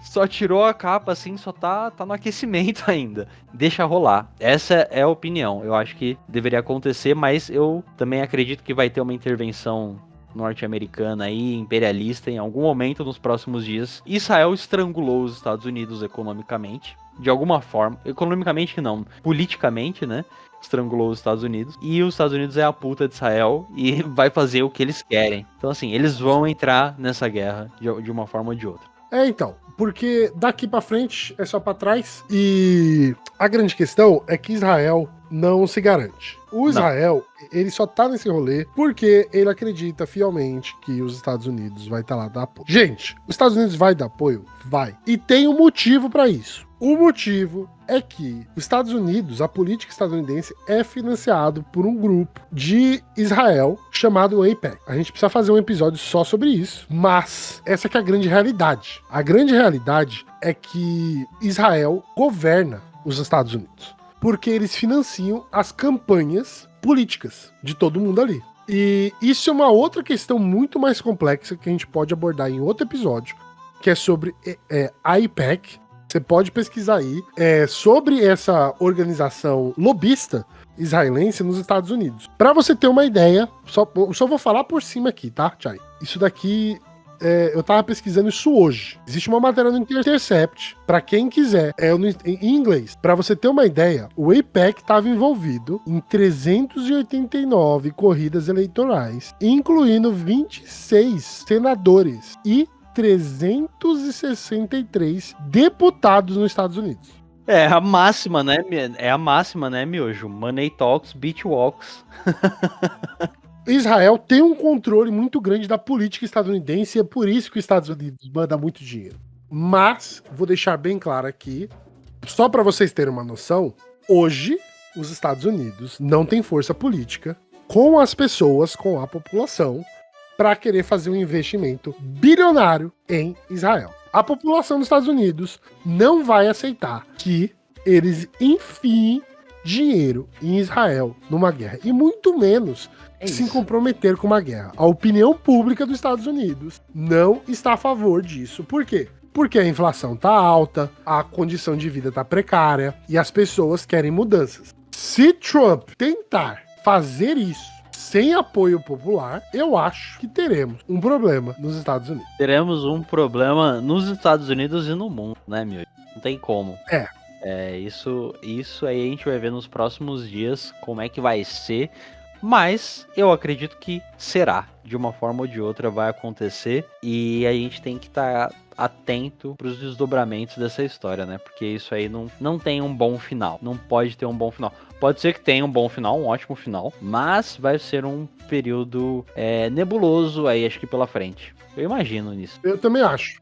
Só tirou a capa assim, só tá no aquecimento ainda. Deixa rolar. Essa é a opinião. Eu acho que deveria acontecer, mas eu também acredito que vai ter uma intervenção norte-americana aí, imperialista, em algum momento nos próximos dias. Israel estrangulou os Estados Unidos economicamente, de alguma forma. Economicamente não, politicamente, né? Estrangulou os Estados Unidos. E os Estados Unidos é a puta de Israel e vai fazer o que eles querem. Então, assim, eles vão entrar nessa guerra de uma forma ou de outra. Então, porque daqui pra frente é só pra trás. E a grande questão é que Israel não se garante. O Israel, ele só tá nesse rolê porque ele acredita fielmente que os Estados Unidos vai estar lá dar apoio. Gente, os Estados Unidos vai dar apoio? Vai. E tem um motivo pra isso. O motivo é que os Estados Unidos, a política estadunidense, é financiado por um grupo de Israel chamado AIPAC. A gente precisa fazer um episódio só sobre isso, mas essa que é a grande realidade. A grande realidade é que Israel governa os Estados Unidos, porque eles financiam as campanhas políticas de todo mundo ali. E isso é uma outra questão muito mais complexa que a gente pode abordar em outro episódio, que é sobre a AIPAC. Você pode pesquisar aí sobre essa organização lobista israelense nos Estados Unidos. Para você ter uma ideia, só vou falar por cima aqui, tá, Chay? Isso daqui, eu tava pesquisando isso hoje. Existe uma matéria no Intercept, para quem quiser, em inglês. Para você ter uma ideia, o AIPAC estava envolvido em 389 corridas eleitorais, incluindo 26 senadores e 363 deputados nos Estados Unidos. É a máxima, né? Miojo? Money talks, beach walks. Israel tem um controle muito grande da política estadunidense e é por isso que os Estados Unidos manda muito dinheiro. Mas, vou deixar bem claro aqui, só para vocês terem uma noção, hoje os Estados Unidos não têm força política com as pessoas, com a população, para querer fazer um investimento bilionário em Israel. A população dos Estados Unidos não vai aceitar que eles enfiem dinheiro em Israel numa guerra, e muito menos se comprometer com uma guerra. A opinião pública dos Estados Unidos não está a favor disso. Por quê? Porque a inflação tá alta, a condição de vida tá precária e as pessoas querem mudanças. Se Trump tentar fazer isso sem apoio popular, eu acho que teremos um problema nos Estados Unidos. Teremos um problema nos Estados Unidos e no mundo, né, meu? Não tem como. Isso aí a gente vai ver nos próximos dias como é que vai ser, mas eu acredito que será. De uma forma ou de outra vai acontecer e a gente tem que estar atento para os desdobramentos dessa história, né? Porque isso aí não tem um bom final, não pode ter um bom final. Pode ser que tenha um bom final, um ótimo final, mas vai ser um período nebuloso aí, acho que pela frente. Eu imagino nisso. Eu também acho.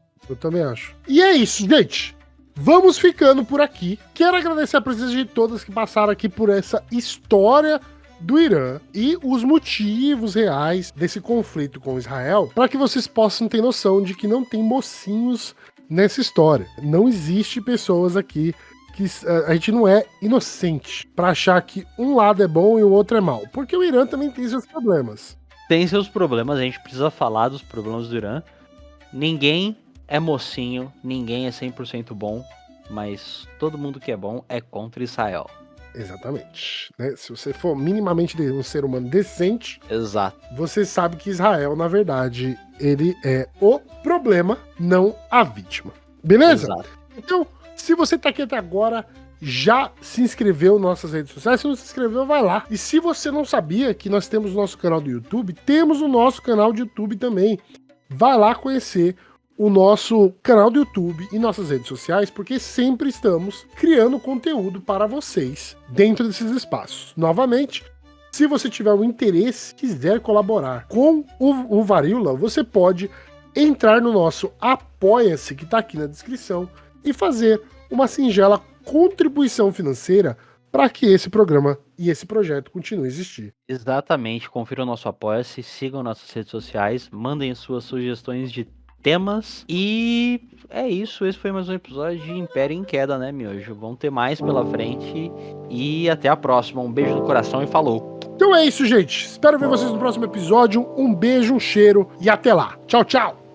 E é isso, gente. Vamos ficando por aqui. Quero agradecer a presença de todas que passaram aqui por essa história do Irã e os motivos reais desse conflito com Israel, para que vocês possam ter noção de que não tem mocinhos nessa história. Não existe pessoas aqui que a gente não é inocente para achar que um lado é bom e o outro é mal, porque o Irã também tem seus problemas. Tem seus problemas, a gente precisa falar dos problemas do Irã. Ninguém é mocinho, ninguém é 100% bom, mas todo mundo que é bom é contra Israel. Exatamente. Né? Se você for minimamente um ser humano decente, exato, você sabe que Israel, na verdade, ele é o problema, não a vítima. Beleza? Exato. Então, se você tá aqui até agora, já se inscreveu nas nossas redes sociais? Se não se inscreveu, vai lá. E se você não sabia que nós temos o nosso canal do YouTube, temos o nosso canal de YouTube também. Vai lá conhecer o nosso canal do YouTube e nossas redes sociais, porque sempre estamos criando conteúdo para vocês dentro desses espaços. Novamente, se você tiver um interesse, quiser colaborar com o Varíola, você pode entrar no nosso Apoia-se, que está aqui na descrição, e fazer uma singela contribuição financeira para que esse programa e esse projeto continue a existir. Exatamente, confira o nosso Apoia-se, sigam nossas redes sociais, mandem suas sugestões de temas e é isso, esse foi mais um episódio de Império em Queda, né, Miojo? Vão ter mais pela frente e até a próxima. Um beijo no coração e falou! Então é isso, gente. Espero ver vocês no próximo episódio. Um beijo, um cheiro e até lá. Tchau, tchau!